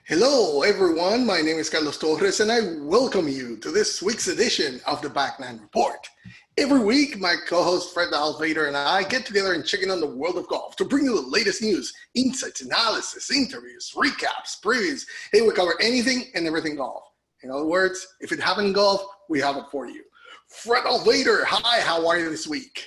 Hello, everyone. My name is Carlos Torres, and I welcome you to this week's edition of the Back Nine Report. Every week, my co-host Fred Altvater and I get together and check in on the world of golf to bring you the latest news, insights, analysis, interviews, recaps, previews. Hey, we cover anything and everything golf. In other words, if it happened in golf, we have it for you. Fred Altvater, hi, how are you this week?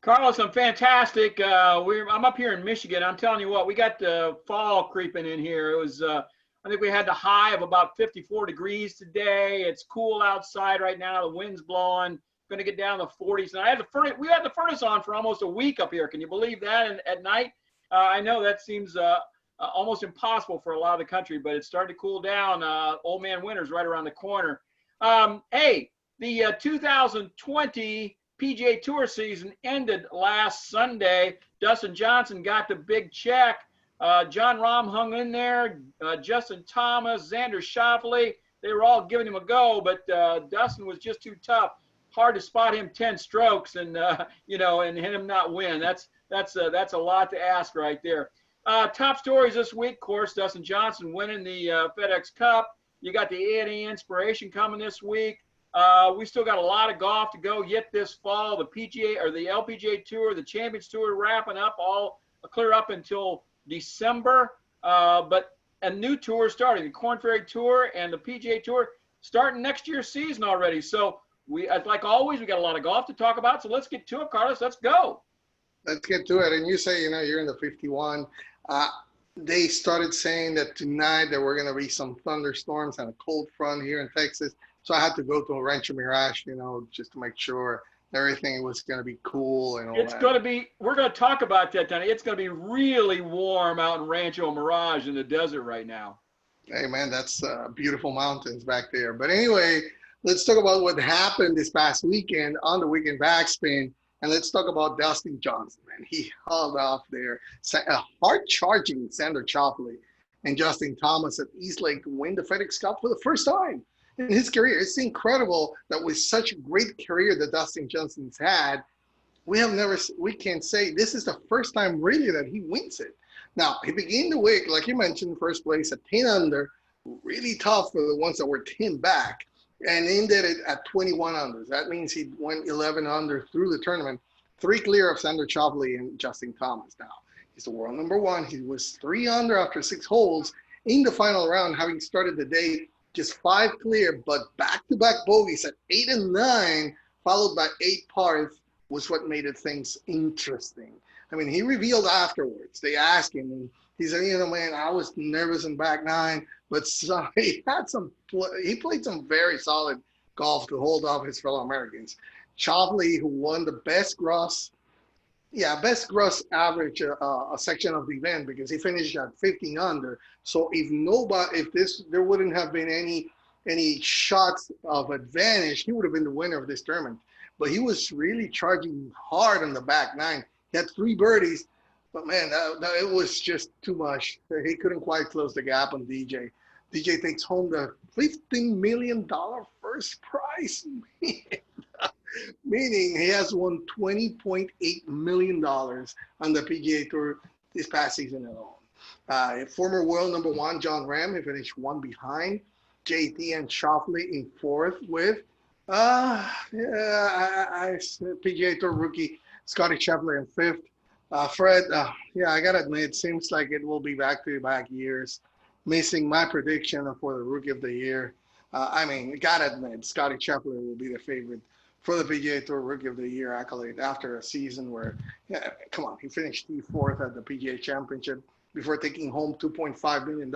Carlos, I'm fantastic. I'm up here in Michigan. I'm telling you what, we got the fall creeping in here. It was, I think we had the high of about 54 degrees today. It's cool outside right now. The wind's blowing. Going to get down to the 40s. And we had the furnace on for almost a week up here. Can you believe that? And at night, I know that seems almost impossible for a lot of the country, but it's starting to cool down. Old man winter's right around the corner. Hey, the 2020 PGA Tour season ended last Sunday. Dustin Johnson got the big check. John Rahm hung in there. Justin Thomas, Xander Schauffele, they were all giving him a go, but Dustin was just too tough. Hard to spot him 10 strokes and and him not win. That's a lot to ask right there. Top stories this week, of course, Dustin Johnson winning the FedEx Cup. You got the A&E Inspiration coming this week. We still got a lot of golf to go yet this fall. The PGA or the LPGA Tour, the Champions Tour wrapping up, all clear up until December. But a new tour starting, the Korn Ferry Tour and the PGA Tour starting next year's season already. So we, like always, we got a lot of golf to talk about. So let's get to it, Carlos. Let's go. Let's get to it. And you say, you're in the 51. They started saying that tonight there were going to be some thunderstorms and a cold front here in Texas. So I had to go to Rancho Mirage, just to make sure everything was going to be cool and all that. It's going to be, we're going to talk about that tonight. It's going to be really warm out in Rancho Mirage in the desert right now. Hey, man, that's beautiful mountains back there. But anyway, let's talk about what happened this past weekend on the weekend backspin. And let's talk about Dustin Johnson, man. He held off there. A hard-charging Xander Schauffele and Justin Thomas at East Lake to win the FedEx Cup for the first time in his career. It's incredible that with such a great career that Dustin Johnson's had, we can't say this is the first time really that he wins it. Now, he began the week, like you mentioned, first place at 10 under, really tough for the ones that were 10 back, and ended it at 21 under. That means he went 11 under through the tournament, 3 clear of Xander Schauffele and Justin Thomas. Now, he's the world number 1. He was 3 under after 6 holes in the final round, having started the day just 5 clear, but back-to-back bogeys at 8 and 9, followed by 8 pars, was what made it things interesting. I mean, he revealed afterwards. They asked him, and he said, man, I was nervous in back 9, but he played some very solid golf to hold off his fellow Americans. Schauffele, who won the best gross average section of the event because he finished at 15 under. So there wouldn't have been any shots of advantage, he would have been the winner of this tournament. But he was really charging hard on the back 9. He had 3 birdies, but man, it was just too much. He couldn't quite close the gap on DJ. DJ takes home the $15 million first prize. Meaning he has won $20.8 million on the PGA Tour this past season alone. Former world number 1, John Rahm, he finished 1 behind JT and Schauffele in 4th with PGA Tour rookie Scottie Scheffler in 5th. Fred, I got to admit, it seems like it will be back-to-back years, missing my prediction for the Rookie of the Year. Got to admit, Scottie Scheffler will be the favorite for the PGA Tour Rookie of the Year accolade after a season where, he finished 4th at the PGA Championship before taking home $2.5 million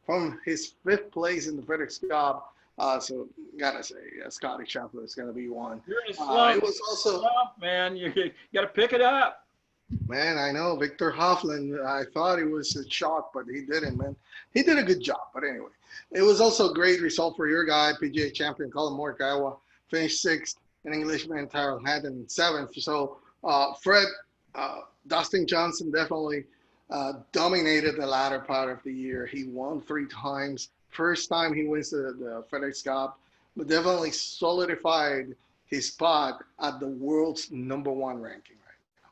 from his 5th place in the FedEx Cup. So gotta say, Scottie Scheffler is gonna be one. You're in a slump. It was also slump, man. You gotta pick it up. Man, I know Victor Hovland. I thought he was a shock, but he didn't, man. He did a good job. But anyway, it was also a great result for your guy, PGA champion Colin Morikawa, finished 6th, and Englishman Tyrrell Hatton 7th. So Fred, Dustin Johnson definitely dominated the latter part of the year. He won 3 times. First time he wins the FedEx Cup, but definitely solidified his spot at the world's number 1 ranking right now.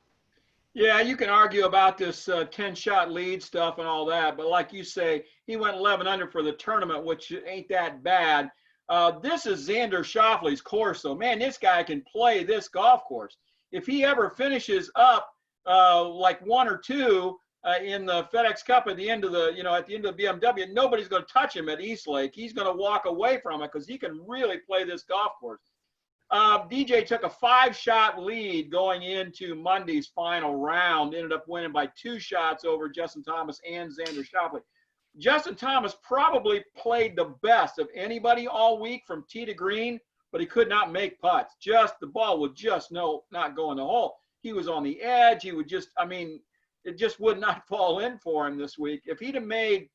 Yeah, you can argue about this 10-shot lead stuff and all that, but like you say, he went 11 under for the tournament, which ain't that bad. This is Xander Schauffele's course, though. Man, this guy can play this golf course. If he ever finishes up like 1 or 2 in the FedEx Cup at the end of the, at the end of the BMW, nobody's going to touch him at East Lake. He's going to walk away from it because he can really play this golf course. DJ took a 5-shot lead going into Monday's final round, ended up winning by 2 shots over Justin Thomas and Xander Schauffele. Justin Thomas probably played the best of anybody all week from tee to green, but he could not make putts. Just the ball would just not go in the hole. He was on the edge. He would just, it just would not fall in for him this week. If he'd have made,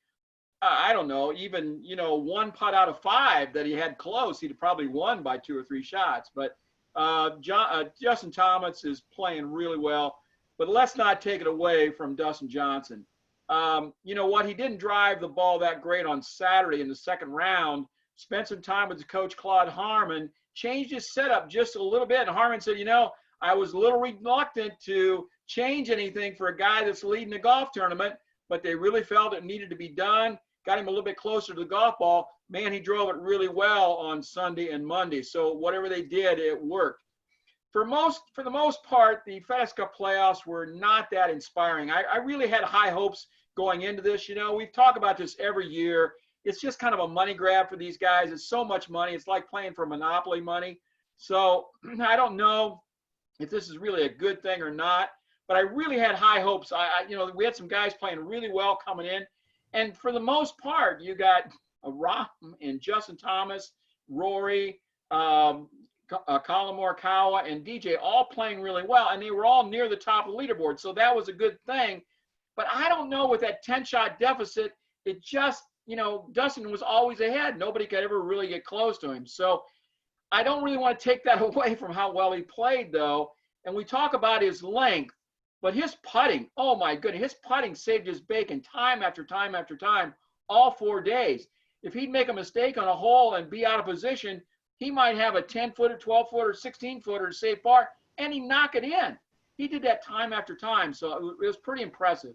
I don't know, even, 1 putt out of 5 that he had close, he'd have probably won by 2 or 3 shots. But Justin Thomas is playing really well. But let's not take it away from Dustin Johnson. You know what? He didn't drive the ball that great on Saturday in the second round. Spent some time with his coach, Claude Harmon, changed his setup just a little bit. And Harmon said, I was a little reluctant to change anything for a guy that's leading a golf tournament, but they really felt it needed to be done. Got him a little bit closer to the golf ball. Man, he drove it really well on Sunday and Monday. So whatever they did, it worked. For the most part, the FedEx Cup playoffs were not that inspiring. I really had high hopes going into this. We've talked about this every year. It's just kind of a money grab for these guys. It's so much money. It's like playing for Monopoly money. So I don't know if this is really a good thing or not, but I really had high hopes. We had some guys playing really well coming in. And for the most part, you got Rahm and Justin Thomas, Rory, Colin Morikawa, and DJ all playing really well, and they were all near the top of the leaderboard. So that was a good thing. But I don't know, with that 10-shot deficit, it just, Dustin was always ahead. Nobody could ever really get close to him. So I don't really want to take that away from how well he played, though. And we talk about his length, but his putting, oh my goodness, his putting saved his bacon time after time after time, all 4 days. If he'd make a mistake on a hole and be out of position, he might have a 10-footer, 12-footer, 16-footer to save par, and he'd knock it in. He did that time after time, so it was pretty impressive.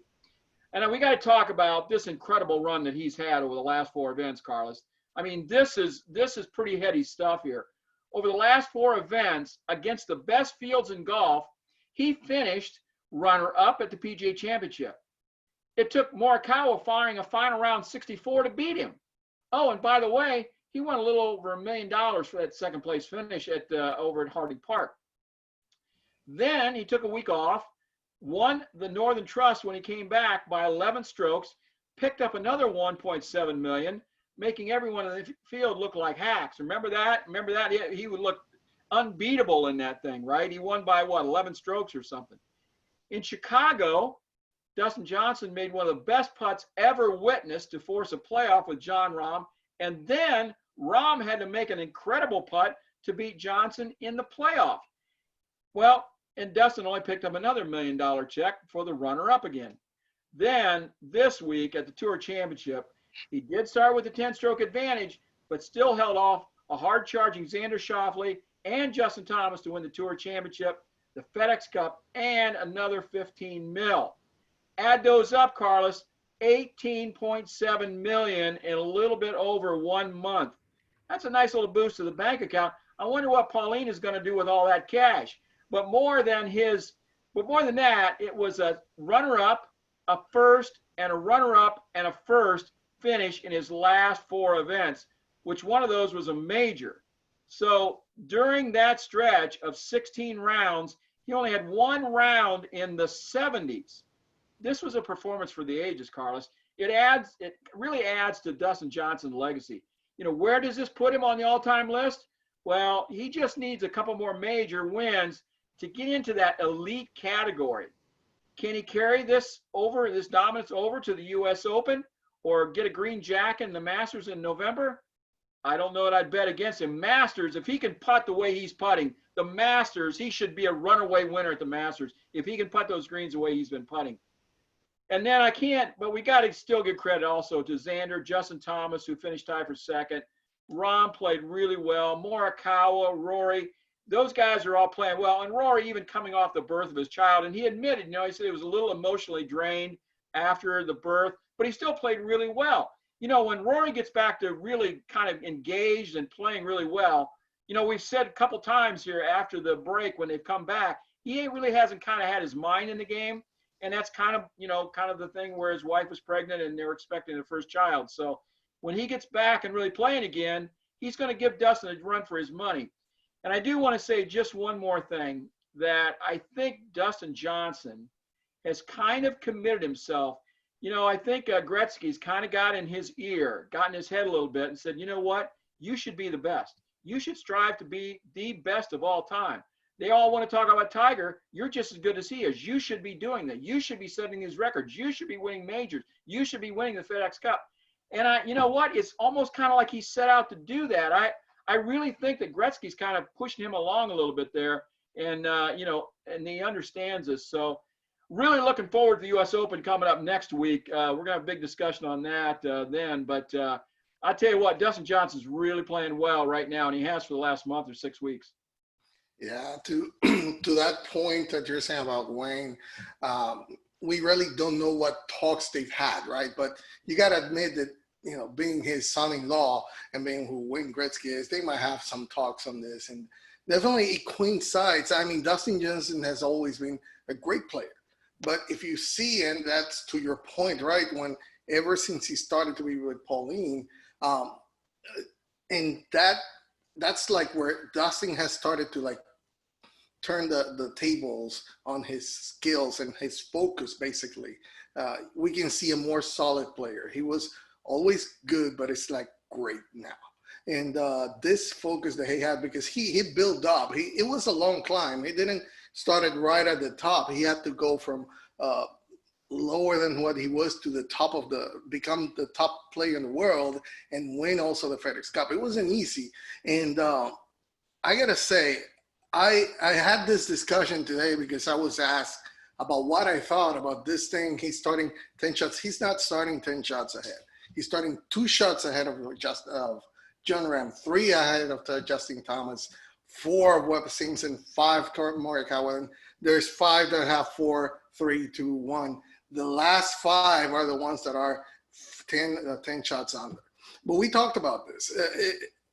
And we got to talk about this incredible run that he's had over the last 4 events, Carlos. This is pretty heady stuff here. Over the last 4 events, against the best fields in golf, he finished runner-up at the PGA Championship. It took Morikawa firing a final round 64 to beat him. Oh, and by the way, he won a little over $1 million for that second-place finish over at Harding Park. Then he took a week off, won the Northern Trust when he came back by 11 strokes, picked up another $1.7 million, making everyone in the field look like hacks. Remember that? He would look unbeatable in that thing, right? He won by, 11 strokes or something. In Chicago, Dustin Johnson made one of the best putts ever witnessed to force a playoff with Jon Rahm, and then Rahm had to make an incredible putt to beat Johnson in the playoff. Well, and Dustin only picked up another $1 million check for the runner-up again. Then this week at the Tour Championship, he did start with a 10-stroke advantage, but still held off a hard-charging Xander Schauffele and Justin Thomas to win the Tour Championship, the FedEx Cup, and another $15 million. Add those up, Carlos, $18.7 million in a little bit over 1 month. That's a nice little boost to the bank account. I wonder what Pauline is going to do with all that cash. But more than that, it was a runner-up, a first, and a runner-up, and a first finish in his last 4 events, which one of those was a major. So during that stretch of 16 rounds, he only had 1 round in the 70s. This was a performance for the ages, Carlos. It really adds to Dustin Johnson's legacy. Where does this put him on the all-time list? Well, he just needs a couple more major wins to get into that elite category. Can he carry this dominance over to the U.S. Open or get a green jacket in the Masters in November? I don't know that I'd bet against him. Masters, if he can putt the way he's putting, the Masters, he should be a runaway winner at the Masters if he can putt those greens the way he's been putting. And then but we got to still give credit also to Xander, Justin Thomas, who finished tied for second. Rahm played really well. Morikawa, Rory. those guys are all playing well. And Rory, even coming off the birth of his child, and he admitted, he said he was a little emotionally drained after the birth, but he still played really well. When Rory gets back to really kind of engaged and playing really well, we've said a couple times here after the break when they've come back, he really hasn't kind of had his mind in the game. And that's kind of the thing where his wife was pregnant and they're expecting their first child. So when he gets back and really playing again, he's going to give Dustin a run for his money. And I do want to say just one more thing, that I think Dustin Johnson has kind of committed himself. I think Gretzky's kind of got in his ear, got in his head a little bit and said, you know what? You should be the best. You should strive to be the best of all time. They all want to talk about Tiger. You're just as good as he is. You should be doing that. You should be setting his records. You should be winning majors. You should be winning the FedEx Cup. And you know what? It's almost kind of like he set out to do that. I really think that Gretzky's kind of pushing him along a little bit there. And, and he understands this. So really looking forward to the U.S. Open coming up next week. We're going to have a big discussion on that then. But I tell you what, Dustin Johnson's really playing well right now, and he has for the last month or 6 weeks. Yeah, to that point that you're saying about Wayne, we really don't know what talks they've had, right? But you got to admit that, being his son-in-law and being who Wayne Gretzky is, they might have some talks on this. And definitely it coincides. I mean, Dustin Johnson has always been a great player. But if you see, and that's to your point, right, ever since he started to be with Pauline, and that's like where Dustin has started to like turn the tables on his skills and his focus, basically. We can see a more solid player. He was always good, but it's like great now. And this focus that he had, because he built up, it was a long climb. He didn't start it right at the top. He had to go from lower than what he was to the top of become the top player in the world and win also the FedEx Cup. It wasn't easy. And I got to say, I had this discussion today because I was asked about what I thought about this thing. He's starting 10 shots. He's not starting 10 shots ahead. He's starting 2 shots ahead of John Ram, 3 ahead of Justin Thomas, 4 of Webb Simpson, 5 Morikawa, and there's 5 that have 4, 3, 2, 1. The last 5 are the ones that are 10 shots under. But we talked about this.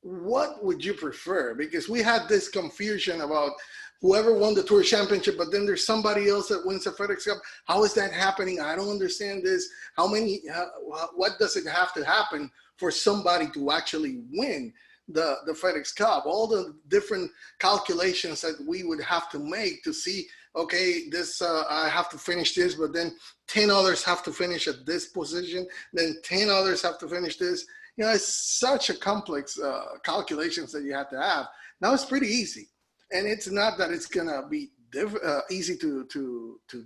What would you prefer? Because we had this confusion about whoever won the Tour Championship, but then there's somebody else that wins the FedEx Cup. How is that happening? I don't understand this. What does it have to happen for somebody to actually win the FedEx Cup? All the different calculations that we would have to make to see, okay, this I have to finish this, but then 10 others have to finish at this position, then 10 others have to finish this. It's such a complex calculations that you have to have. Now it's pretty easy. And it's not that it's going to be easy to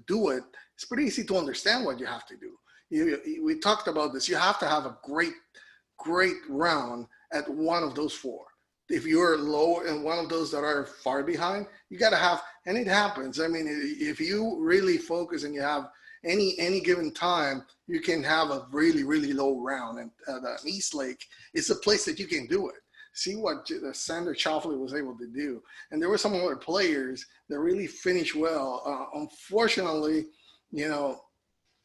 do it. It's pretty easy to understand what you have to do. We talked about this. You have to have a great round at one of those 4. If you're low in one of those that are far behind, you got to have, and it happens. I mean, if you really focus and you have any given time, you can have a really, really low round. And the East Lake is a place that you can do it. See what Sander Schauffele was able to do. And there were some other players that really finished well. Unfortunately,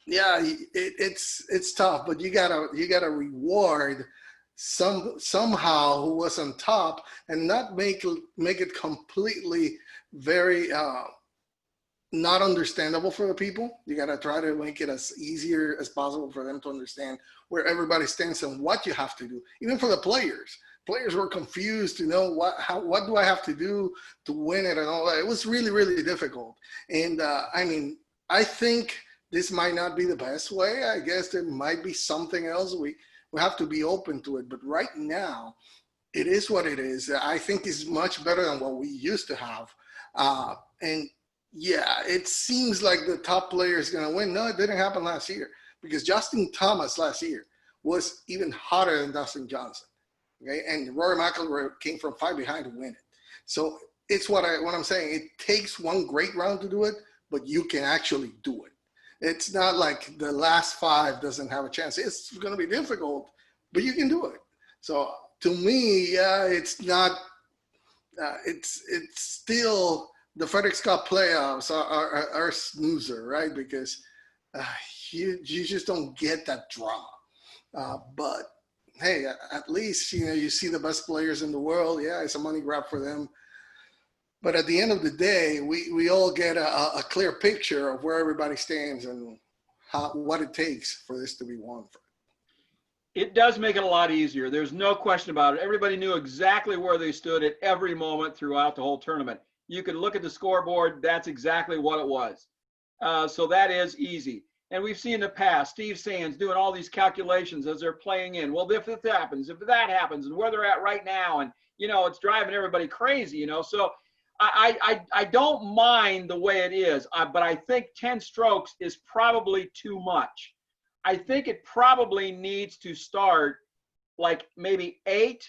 it's tough, but you gotta reward somehow who was on top and not make it completely very not understandable for the people. You got to try to make it as easier as possible for them to understand where everybody stands and what you have to do. Even for the players were confused to know what do I have to do to win it and all that. It was really, really difficult. And I think this might not be the best way. I guess there might be something else. We have to be open to it. But right now, it is what it is. I think it's much better than what we used to have. And yeah, it seems like the top player is going to win. No, it didn't happen last year because Justin Thomas last year was even hotter than Dustin Johnson. Okay, and Rory McIlroy came from 5 behind to win it. So it's what I'm saying. It takes one great round to do it, but you can actually do it. It's not like the last 5 doesn't have a chance. It's going to be difficult, but you can do it. So to me, yeah, it's not it's still the FedEx Cup playoffs are a snoozer, right? Because uh, you just don't get that draw. But hey, at least you see the best players in the world. Yeah, it's a money grab for them. But at the end of the day, we all get a clear picture of where everybody stands and what it takes for this to be won. It does make it a lot easier. There's no question about it. Everybody knew exactly where they stood at every moment throughout the whole tournament. You could look at the scoreboard. That's exactly what it was. So that is easy. And we've seen in the past, Steve Sands doing all these calculations as they're playing in. Well, if this happens, if that happens, and where they're at right now. And, it's driving everybody crazy, So I don't mind the way it is, but I think 10 strokes is probably too much. I think it probably needs to start like maybe 8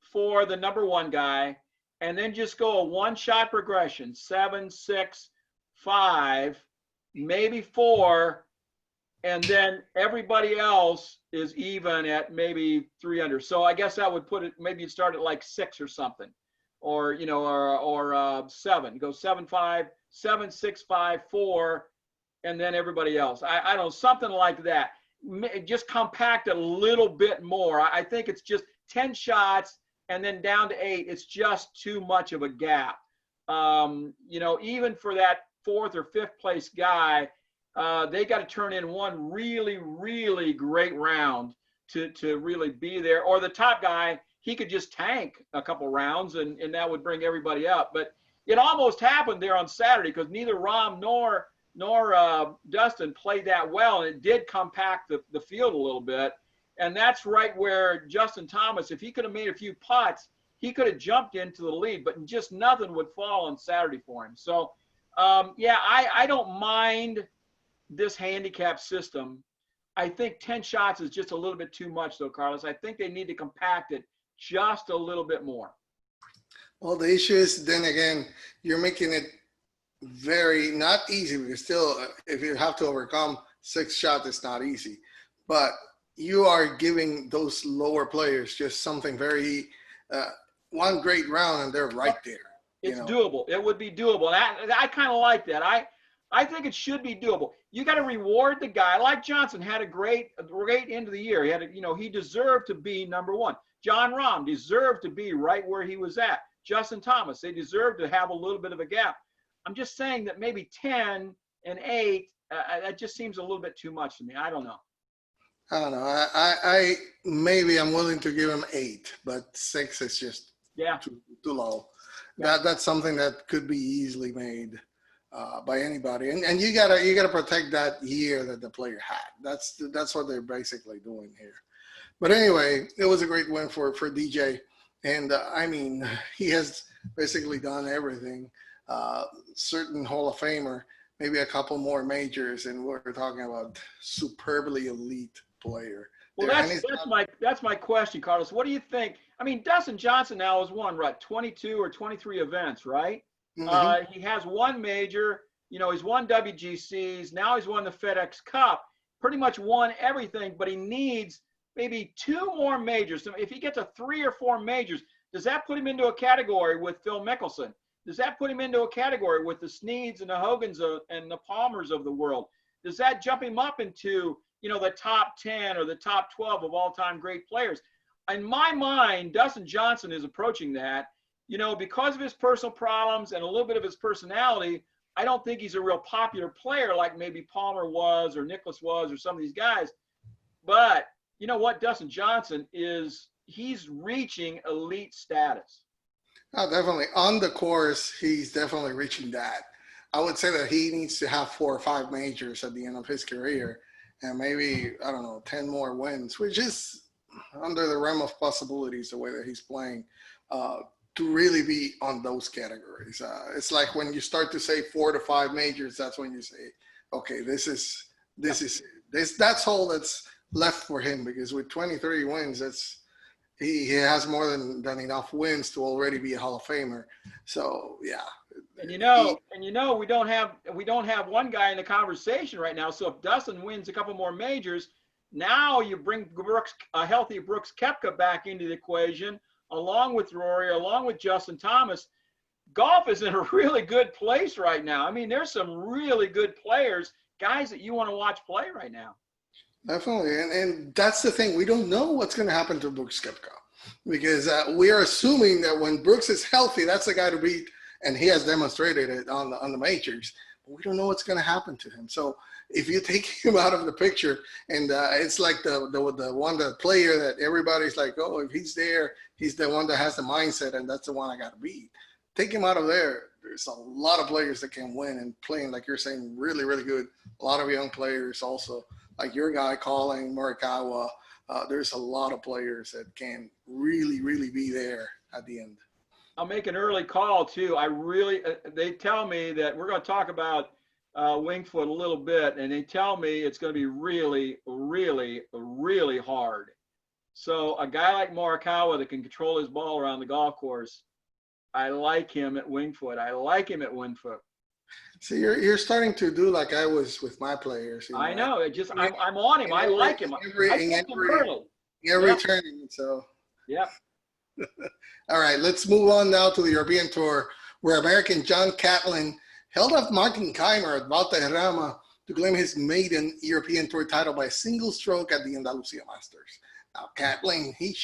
for the number 1 guy, and then just go a one-shot progression, 7, 6, 5, maybe 4, and then everybody else is even at maybe 3 under. So I guess that would put it, maybe you'd start at like 6 or something, or 7. Go 7, 5, 7, 6, 5, 4. And then everybody else. I don't know, something like that. Just compact a little bit more. I think it's just 10 shots and then down to 8. It's just too much of a gap. Even for that 4th or 5th place guy, they got to turn in one really, really great round to really be there. Or the top guy, he could just tank a couple rounds and that would bring everybody up. But it almost happened there on Saturday because neither Rahm nor Dustin played that well, and it did compact the field a little bit. And that's right where Justin Thomas, if he could have made a few putts, he could have jumped into the lead, but just nothing would fall on Saturday for him. So, I don't mind this handicap system. I think 10 shots is just a little bit too much, though, Carlos. I think they need to compact it just a little bit more. Well, the issue is, then again, you're making it very not easy, because still, if you have to overcome 6 shots, it's not easy. But you are giving those lower players just something very one great round, and they're right there. It's doable. It would be doable. And I kind of like that. I think it should be doable. You got to reward the guy. Like Johnson had a great end of the year. He had he deserved to be number 1. John Rahm deserved to be right where he was at. Justin Thomas, they deserved to have a little bit of a gap. I'm just saying that maybe 10 and 8, that just seems a little bit too much to me. I don't know. I maybe I'm willing to give him 8, but 6 is just too low. Yeah. That's something that could be easily made by anybody, and you gotta protect that year that the player had. That's what they're basically doing here. But anyway, it was a great win for DJ, and I mean, he has basically done everything. Certain Hall of Famer, maybe a couple more majors, and we're talking about superbly elite player. Well, that's my question, Carlos. What do you think? I mean, Dustin Johnson now has won 22 or 23 events, right? Mm-hmm. He has one major. He's won WGCs. Now he's won the FedEx Cup. Pretty much won everything, but he needs maybe 2 more majors. So if he gets a 3 or 4 majors, does that put him into a category with Phil Mickelson? Does that put him into a category with the Sneads and the Hogans and the Palmers of the world? Does that jump him up into, the top 10 or the top 12 of all-time great players? In my mind, Dustin Johnson is approaching that. Because of his personal problems and a little bit of his personality, I don't think he's a real popular player like maybe Palmer was or Nicklaus was or some of these guys. But you know what? Dustin Johnson he's reaching elite status. Oh, definitely. On the course, he's definitely reaching that. I would say that he needs to have 4 or 5 majors at the end of his career, and maybe, 10 more wins, which is under the realm of possibilities, the way that he's playing, to really be on those categories. It's like when you start to say 4 to 5 majors, that's when you say, okay, that's all that's left for him, because with 23 wins, he has more than enough wins to already be a Hall of Famer. So yeah. And we don't have one guy in the conversation right now. So if Dustin wins a couple more majors, now you bring a healthy Brooks Koepka back into the equation, along with Rory, along with Justin Thomas, golf is in a really good place right now. I mean, there's some really good players, guys that you want to watch play right now. Definitely, and that's the thing. We don't know what's going to happen to Brooks Koepka because we are assuming that when Brooks is healthy, that's the guy to beat, and he has demonstrated it on the majors. But we don't know what's going to happen to him. So if you take him out of the picture, and it's like the player that everybody's like, oh, if he's there, he's the one that has the mindset, and that's the one I got to beat. Take him out of there. There's a lot of players that can win and playing, like you're saying, really, really good. A lot of young players also. Like your guy calling Morikawa, there's a lot of players that can really, really be there at the end. I'll make an early call too. They tell me that we're going to talk about Winged Foot a little bit, and they tell me it's going to be really, really, really hard. So a guy like Morikawa that can control his ball around the golf course, I like him at Winged Foot. I like him at Winged Foot. So you're starting to do like I was with my players. I know. I'm on him. I like him. Every turning. So yeah. All right, let's move on now to the European Tour, where American John Catlin held off Martin Kaymer at Valderrama to claim his maiden European Tour title by a single stroke at the Andalusia Masters. Now, Catlin, he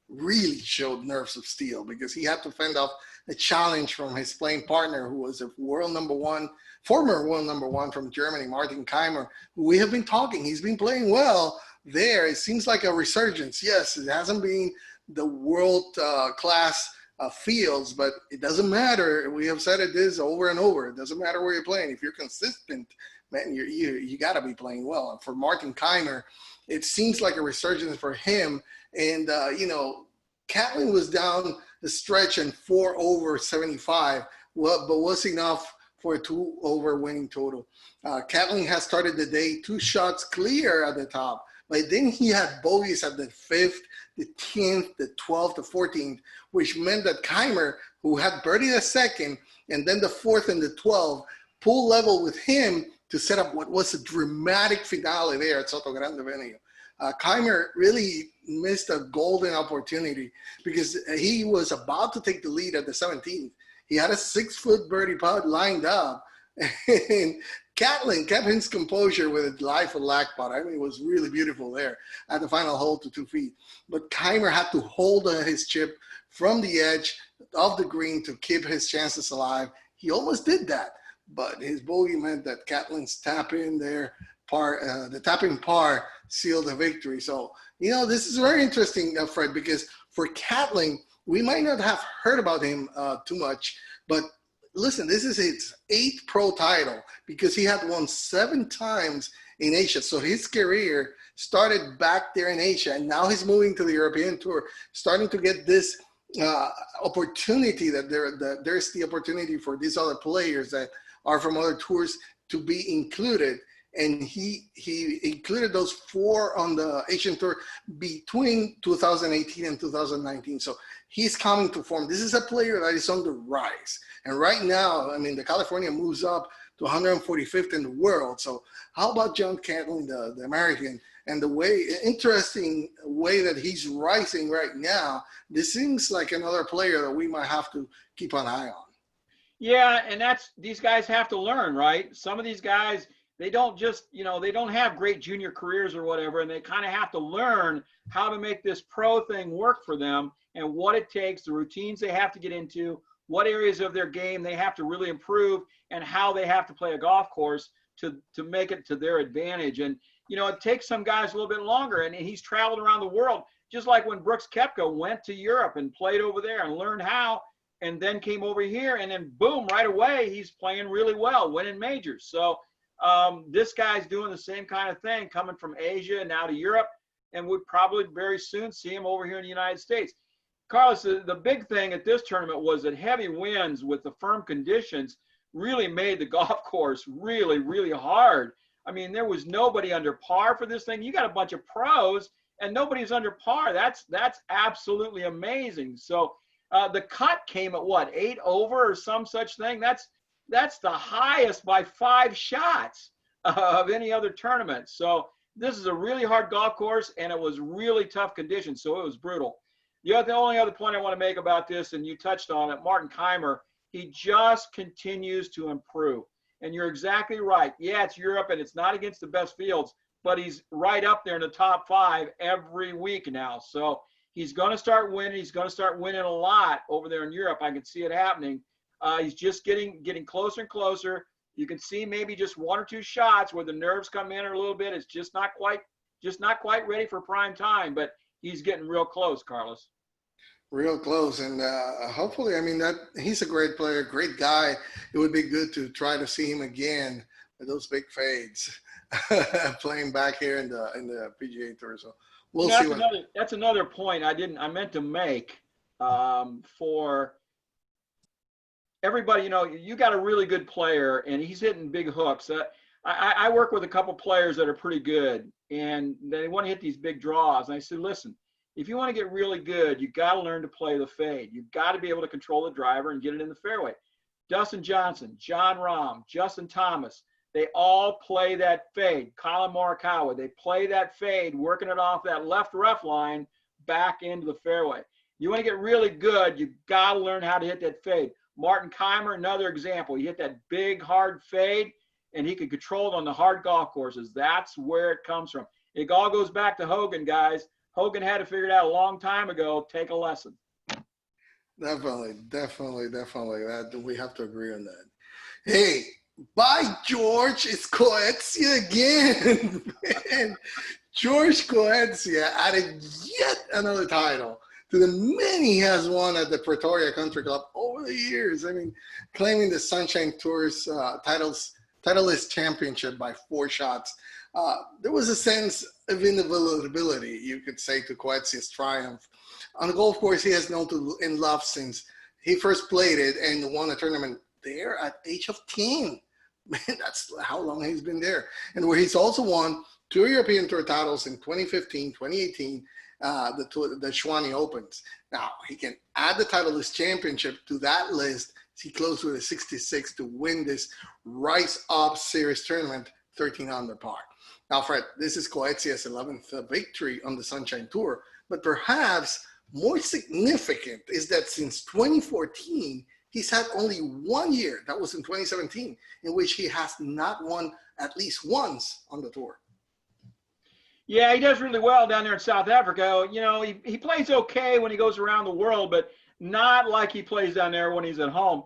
really showed nerves of steel because he had to fend off a challenge from his playing partner, who was a former world number one from Germany, Martin Kaymer, who we have been talking. He's been playing well there. It seems like a resurgence. Yes, it hasn't been the world class fields, but it doesn't matter. We have said this over and over. It doesn't matter where you're playing. If you're consistent, man, you got to be playing well. And for Martin Kaymer, it seems like a resurgence for him. And, Catlin was down the stretch in 4 over 75, but was enough for a 2 over winning total. Catlin has started the day 2 shots clear at the top, but then he had bogeys at the 5th, the 10th, the 12th, the 14th, which meant that Kaymer, who had birdied the 2nd, and then the 4th and the 12th, pulled level with him to set up what was a dramatic finale there at Soto Grande venue. Kaymer really missed a golden opportunity because he was about to take the lead at the 17th. He had a 6-foot birdie putt lined up, and Catlin kept his composure with a life of lag putt. I mean, it was really beautiful there at the final hole to 2 feet. But Kaymer had to hold his chip from the edge of the green to keep his chances alive. He almost did that, but his bogey meant that Catlin's tap in there, the tap-in par sealed the victory. So, this is very interesting, Fred, because for Catlin, we might not have heard about him too much, but listen, this is his 8th pro title because he had won 7 times in Asia. So his career started back there in Asia, and now he's moving to the European Tour, starting to get this opportunity that there's the opportunity for these other players that are from other tours to be included. And he included those 4 on the Asian Tour between 2018 and 2019. So he's coming to form. This is a player that is on the rise. And right now, I mean, the California moves up to 145th in the world. So how about John Catlin, the American, and the interesting way that he's rising right now? This seems like another player that we might have to keep an eye on. Yeah, and these guys have to learn, right? Some of these guys, they don't just, they don't have great junior careers or whatever, and they kind of have to learn how to make this pro thing work for them and what it takes, the routines they have to get into, what areas of their game they have to really improve, and how they have to play a golf course to make it to their advantage. And, it takes some guys a little bit longer, and he's traveled around the world, just like when Brooks Koepka went to Europe and played over there and learned how, and then came over here, and then boom, right away, he's playing really well, winning majors. So, this guy's doing the same kind of thing, coming from Asia now to Europe, and we'll probably very soon see him over here in the United States. Carlos, the big thing at this tournament was that heavy winds with the firm conditions really made the golf course really, really hard. I mean, there was nobody under par for this thing. You got a bunch of pros, and nobody's under par. That's absolutely amazing. So the cut came at what, 8 over or some such thing? That's the highest by 5 shots of any other tournament. So this is a really hard golf course, and it was really tough conditions, so it was brutal. The only other point I want to make about this, and you touched on it, Martin Keimer, he just continues to improve. And you're exactly right. Yeah, it's Europe and it's not against the best fields, but he's right up there in the top 5 every week now. So he's going to start winning. He's going to start winning a lot over there in Europe. I can see it happening. He's just getting closer and closer. You can see maybe just 1 or 2 shots where the nerves come in a little bit. It's just not quite ready for prime time, but he's getting real close, Carlos. Real close, and hopefully, I mean, that he's a great player, great guy. It would be good to try to see him again with those big fades playing back here in the PGA Tour. So we'll see. That's another point I meant to make for everybody. You got a really good player, and he's hitting big hooks. I work with a couple players that are pretty good, and they want to hit these big draws. And I said, listen, if you want to get really good, you got to learn to play the fade. You've got to be able to control the driver and get it in the fairway. Dustin Johnson, John Rahm, Justin Thomas, they all play that fade. Colin Morikawa, they play that fade, working it off that left rough line back into the fairway. You want to get really good, you've got to learn how to hit that fade. Martin Keimer, another example. He hit that big, hard fade, and he could control it on the hard golf courses. That's where it comes from. It all goes back to Hogan, guys. Hogan had to figure it out a long time ago. Take a lesson. Definitely. That we have to agree on that. Hey, by George, it's Coetzee again. Man, George Coetzee added yet another title to the many he has won at the Pretoria Country Club over the years. I mean, claiming the Sunshine Tour's Titleist championship by 4 shots. There was a sense of inevitability, you could say, to Coetzee's triumph. On the golf course, he has known and loved since he first played it and won a tournament there at age of 10. Man, that's how long he's been there. And where he's also won 2 European Tour titles in 2015, 2018, the Schwani Opens. Now, he can add the Titleist championship to that list. He closed with a 66 to win this Rise Up Series tournament, 13 under par. Now, Fred, this is Coetzee's 11th victory on the Sunshine Tour, but perhaps more significant is that since 2014, he's had only 1 year, that was in 2017, in which he has not won at least once on the tour. Yeah, he does really well down there in South Africa. He plays okay when he goes around the world, but not like he plays down there when he's at home.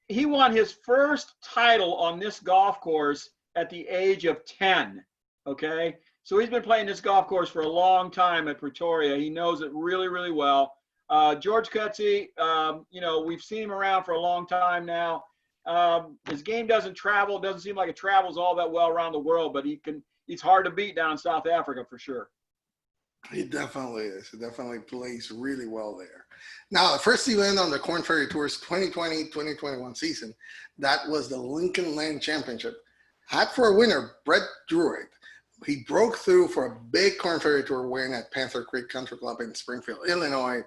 He won his first title on this golf course at the age of 10, okay? So he's been playing this golf course for a long time at Pretoria. He knows it really, really well. George Coetzee, we've seen him around for a long time now. His game doesn't seem like it travels all that well around the world, but he's hard to beat down in South Africa for sure. He definitely is. He definitely plays really well there. Now, the first event on the Korn Ferry Tour's 2020-2021 season, that was the Lincoln Land Championship, had for a winner Brett Druid. He broke through for a big Korn Ferry Tour win at Panther Creek Country Club in Springfield, Illinois.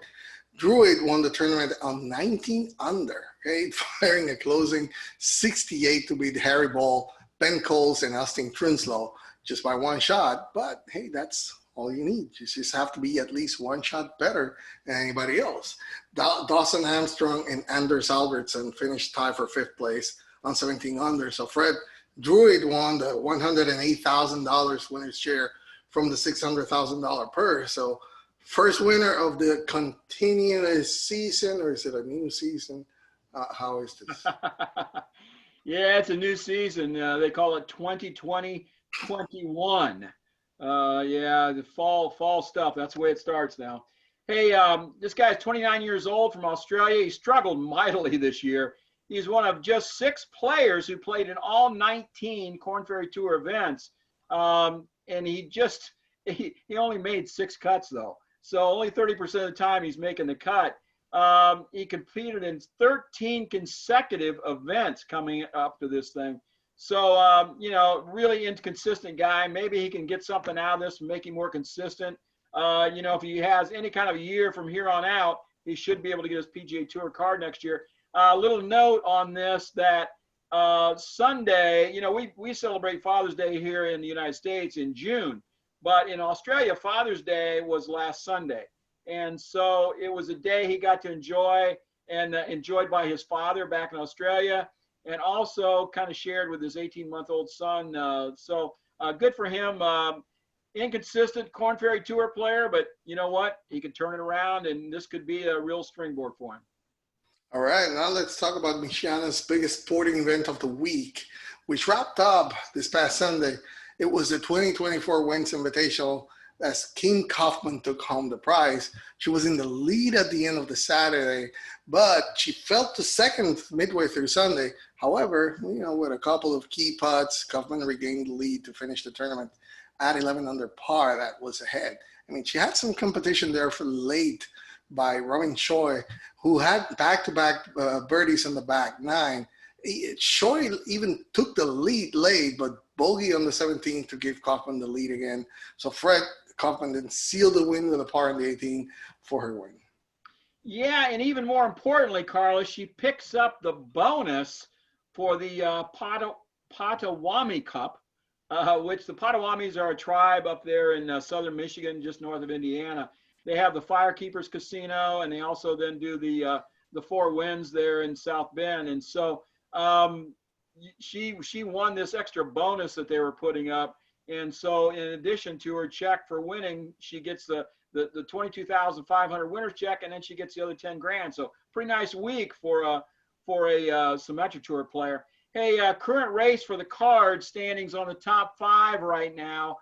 Druid won the tournament on 19 under, okay, firing a closing 68 to beat Harry Ball, Ben Coles, and Austin Trinslow just by 1 shot. But hey, that's all you need. You just have to be at least 1 shot better than anybody else. Dawson Armstrong and Anders Albertson finished tied for 5th place on 17 under. So Fred, Druid won the $108,000 winner's share from the $600,000 purse. So first winner of the continuous season, or is it a new season? How is this? Yeah, it's a new season. They call it 2020-21. Yeah, the fall stuff. That's the way it starts now. Hey, this guy's 29 years old from Australia. He struggled mightily this year. He's one of just 6 players who played in all 19 Korn Ferry Tour events. And he only made 6 cuts though. So only 30% of the time he's making the cut. He competed in 13 consecutive events coming up to this thing. So, really inconsistent guy. Maybe he can get something out of this and make him more consistent. If he has any kind of a year from here on out, he should be able to get his PGA Tour card next year. A little note on this that Sunday, we celebrate Father's Day here in the United States in June, but in Australia, Father's Day was last Sunday. And so it was a day he got to enjoy and enjoyed by his father back in Australia, and also kind of shared with his 18-month-old son. So good for him. Inconsistent Corn Ferry Tour player, but you know what? He can turn it around, and this could be a real springboard for him. All right, now let's talk about Michiana's biggest sporting event of the week, which wrapped up this past Sunday. It was the 2024 Wings Invitational as Kim Kaufman took home the prize. She was in the lead at the end of the Saturday, but she fell to second midway through Sunday. However, with a couple of key putts, Kaufman regained the lead to finish the tournament at 11 under par. That was ahead. I mean, she had some competition there for late by Robin Choi, who had back-to-back birdies on the back nine. Choi even took the lead late, but bogey on the 17th to give Kaufman the lead again. So Fred Kaufman then sealed the win with a par on the 18 for her win. Yeah, and even more importantly, Carlos, she picks up the bonus for the Potawatomi Cup, which the Potawatomis are a tribe up there in southern Michigan, just north of Indiana. They have the Firekeepers Casino, and they also then do the Four Winds there in South Bend. And so she won this extra bonus that they were putting up. And so in addition to her check for winning, she gets the $22,500 winner's check, and then she gets the other 10 grand. So pretty nice week for a Symetra Tour player. Hey, current race for the card standings on the top 5 right now.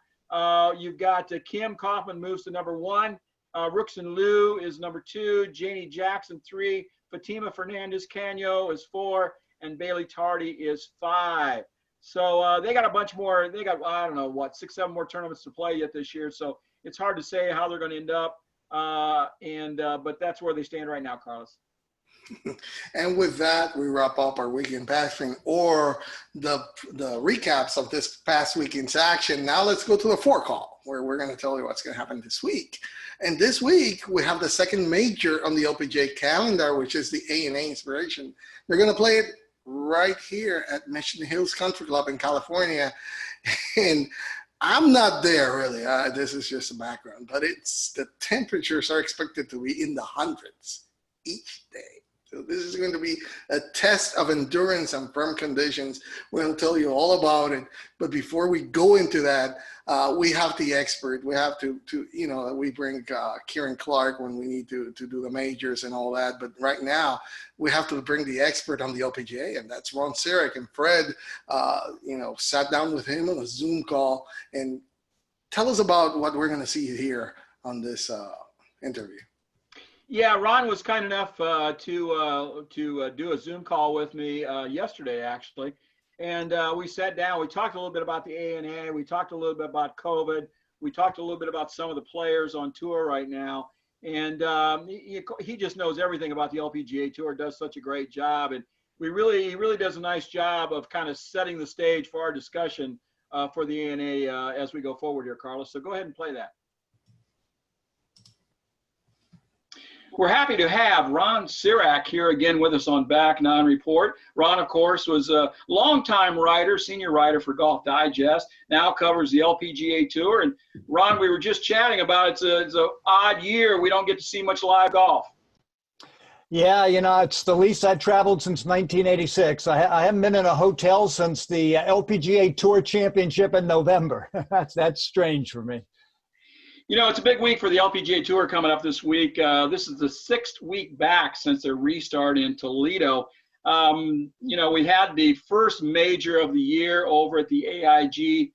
You've got Kim Kaufman moves to number 1. Ruxin Liu is number 2. Janie Jackson 3. Fatima Fernandez Canyo is 4. And Bailey Tardy is 5. So they got a bunch more. They got, I don't know, what, 6, 7 more tournaments to play yet this year. So it's hard to say how they're going to end up. But that's where they stand right now, Carlos. And with that, we wrap up our weekend backspin, or the recaps of this past weekend's action. Now let's go to the forecall, where we're going to tell you what's going to happen this week. And this week, we have the second major on the LPGA calendar, which is the A&A Inspiration. They're going to play it right here at Mission Hills Country Club in California. And I'm not there, really. This is just a background. But the temperatures are expected to be in the hundreds each day. So this is going to be a test of endurance and firm conditions. We'll tell you all about it. But before we go into that, we have the expert. We have to we bring Kieran Clark when we need to do the majors and all that. But right now, we have to bring the expert on the LPGA, and that's Ron Sirak. And Fred, sat down with him on a Zoom call. And tell us about what we're going to see here on this interview. Yeah, Ron was kind enough to do a Zoom call with me yesterday, actually. And we sat down. We talked a little bit about the A&A. We talked a little bit about COVID. We talked a little bit about some of the players on tour right now. And he just knows everything about the LPGA Tour, does such a great job. And he really does a nice job of kind of setting the stage for our discussion for the A&A as we go forward here, Carlos. So go ahead and play that. We're happy to have Ron Sirak here again with us on Back Nine Report. Ron, of course, was a longtime writer, senior writer for Golf Digest, now covers the LPGA Tour. And Ron, we were just chatting about it's an odd year. We don't get to see much live golf. Yeah, it's the least I've traveled since 1986. I haven't been in a hotel since the LPGA Tour Championship in November. That's strange for me. It's a big week for the LPGA Tour coming up this week. This is the 6th week back since their restart in Toledo. We had the first major of the year over at the AIG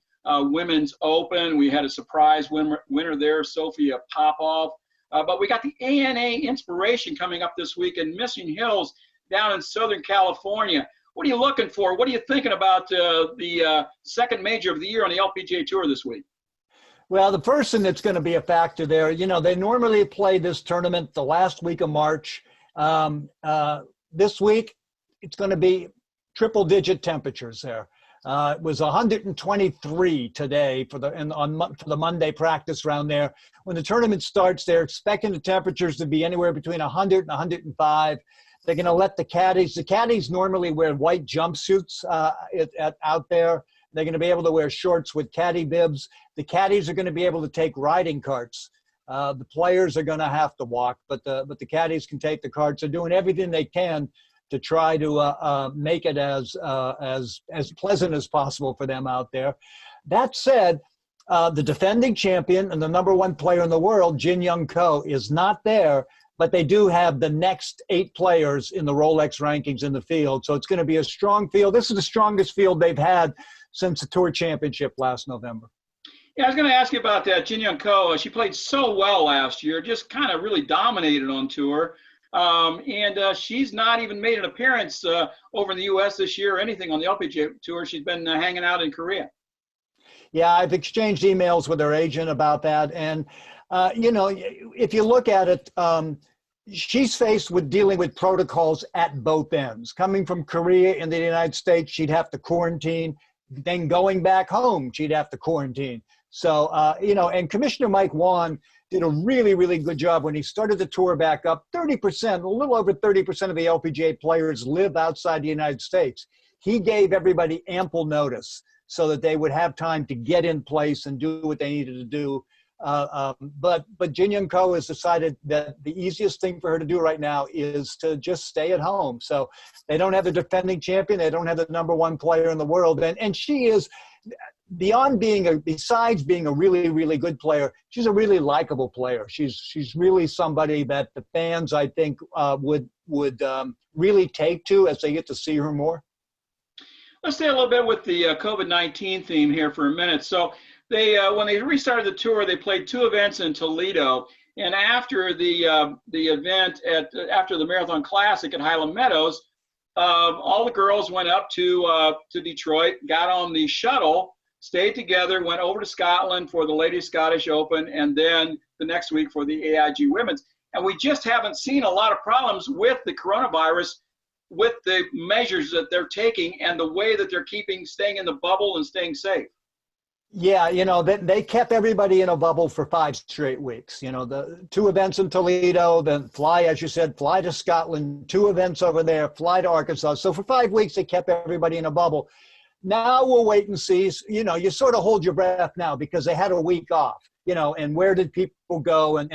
Women's Open. We had a surprise winner there, Sophia Popov. But we got the ANA Inspiration coming up this week in Mission Hills down in Southern California. What are you looking for? What are you thinking about the second major of the year on the LPGA Tour this week? Well, the person that's going to be a factor there, they normally play this tournament the last week of March. This week, it's going to be triple-digit temperatures there. It was 123 today for the Monday practice round there. When the tournament starts, they're expecting the temperatures to be anywhere between 100 and 105. They're going to let the caddies normally wear white jumpsuits out there. They're going to be able to wear shorts with caddy bibs. The caddies are going to be able to take riding carts The players are going to have to walk, but the caddies can take the carts. They're doing everything they can to try to make it as pleasant as possible for them out there. That said, the defending champion and the #1 player in the world, Jin Young Ko, is not there, but they do have the next 8 players in the Rolex rankings in the field. So it's going to be a strong field. This is the strongest field they've had since the Tour Championship last November. Yeah, I was going to ask you about that. Jin Young Ko, she played so well last year, just kind of really dominated on tour. And she's not even made an appearance over in the U.S. this year or anything on the LPGA Tour. She's been hanging out in Korea. Yeah, I've exchanged emails with her agent about that. And, you know, if you look at it, she's faced with dealing with protocols at both ends. Coming from Korea in the United States, she'd have to quarantine. Then going back home, she'd have to quarantine. So, you know, and Commissioner Mike Wan did a really, really good job when he started the tour back up. 30%, a little over 30% of the LPGA players live outside the United States. He gave everybody ample notice so that they would have time to get in place and do what they needed to do. But Jin Young Ko has decided that the easiest thing for her to do right now is to just stay at home. So they don't have the defending champion. They don't have the #1 player in the world. And she is, besides being a really, really good player, she's a really likable player. She's really somebody that the fans, I think, would really take to as they get to see her more. Let's stay a little bit with the COVID-19 theme here for a minute. So they, when they restarted the tour, they played 2 events in Toledo. And after the event after the Marathon Classic at Highland Meadows, all the girls went up to Detroit, got on the shuttle, stayed together, went over to Scotland for the Ladies Scottish Open, and then the next week for the AIG Women's. And we just haven't seen a lot of problems with the coronavirus, with the measures that they're taking and the way that they're staying in the bubble and staying safe. Yeah, you know, they kept everybody in a bubble for 5 straight weeks. You know, the 2 events in Toledo, then fly, as you said, fly to Scotland, 2 events over there, fly to Arkansas. So for 5 weeks, they kept everybody in a bubble. Now we'll wait and see. You know, you sort of hold your breath now because they had a week off, you know, and where did people go? And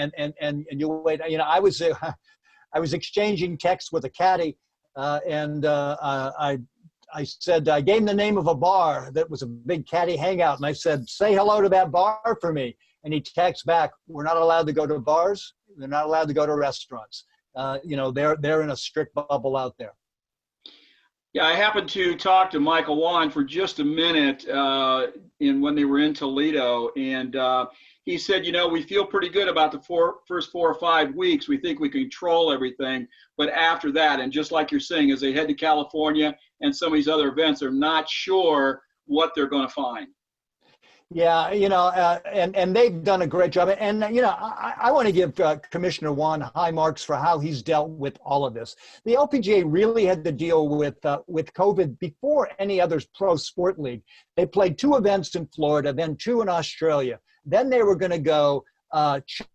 you wait. You know, I was exchanging texts with a caddy, and I said, I gave him the name of a bar that was a big caddy hangout. And I said, say hello to that bar for me. And he texts back, we're not allowed to go to bars. They're not allowed to go to restaurants. You know, they're in a strict bubble out there. Yeah, I happened to talk to Michael Wan for just a minute when they were in Toledo. And he said, you know, we feel pretty good about the first 4 or 5 weeks. We think we control everything. But after that, and just like you're saying, as they head to California and some of these other events, they're not sure what they're going to find. Yeah, you know, and they've done a great job. And, you know, I want to give Commissioner Wan high marks for how he's dealt with all of this. The LPGA really had to deal with COVID before any other pro sport league. They played 2 events in Florida, then 2 in Australia. Then they were going to go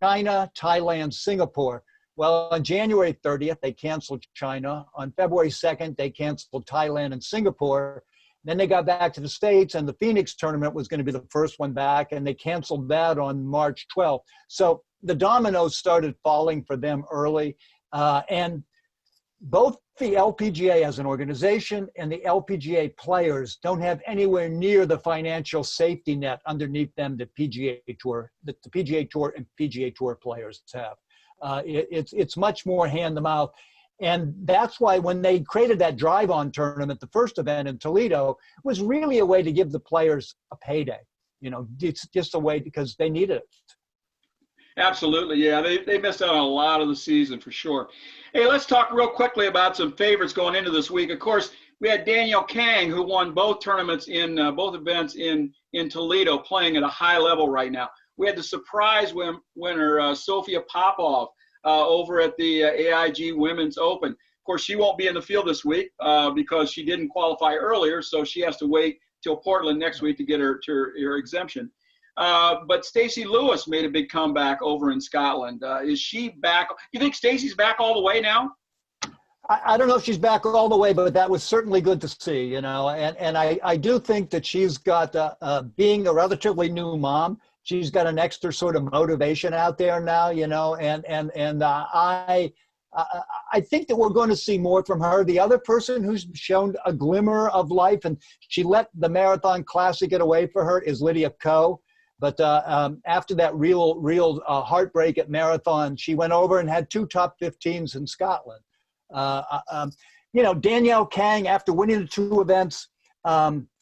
China, Thailand, Singapore. Well, on January 30th, they canceled China. On February 2nd, they canceled Thailand and Singapore. Then they got back to the States, and the Phoenix tournament was going to be the first one back, and they canceled that on March 12th. So the dominoes started falling for them early. And both the LPGA as an organization and the LPGA players don't have anywhere near the financial safety net underneath them that the PGA Tour and PGA Tour players have. It's much more hand-to-mouth. And that's why when they created that drive-on tournament, the first event in Toledo, was really a way to give the players a payday. You know, it's just a way because they needed it. Absolutely, yeah. They missed out on a lot of the season for sure. Hey, let's talk real quickly about some favorites going into this week. Of course, we had Danielle Kang, who won both tournaments in both events in Toledo, playing at a high level right now. We had the surprise winner, Sophia Popov, over at the AIG Women's Open. Of course, she won't be in the field this week because she didn't qualify earlier, so she has to wait till Portland next week to get her exemption. But Stacey Lewis made a big comeback over in Scotland. Is she back? You think Stacey's back all the way now? I don't know if she's back all the way, but that was certainly good to see, you know. And I do think that she's got, being a relatively new mom, she's got an extra sort of motivation out there now, you know, and I think that we're going to see more from her. The other person who's shown a glimmer of life, and she let the Marathon Classic get away for her, is Lydia Ko. But after that real heartbreak at Marathon, she went over and had 2 top 15s in Scotland. You know, Danielle Kang, after winning the 2 events,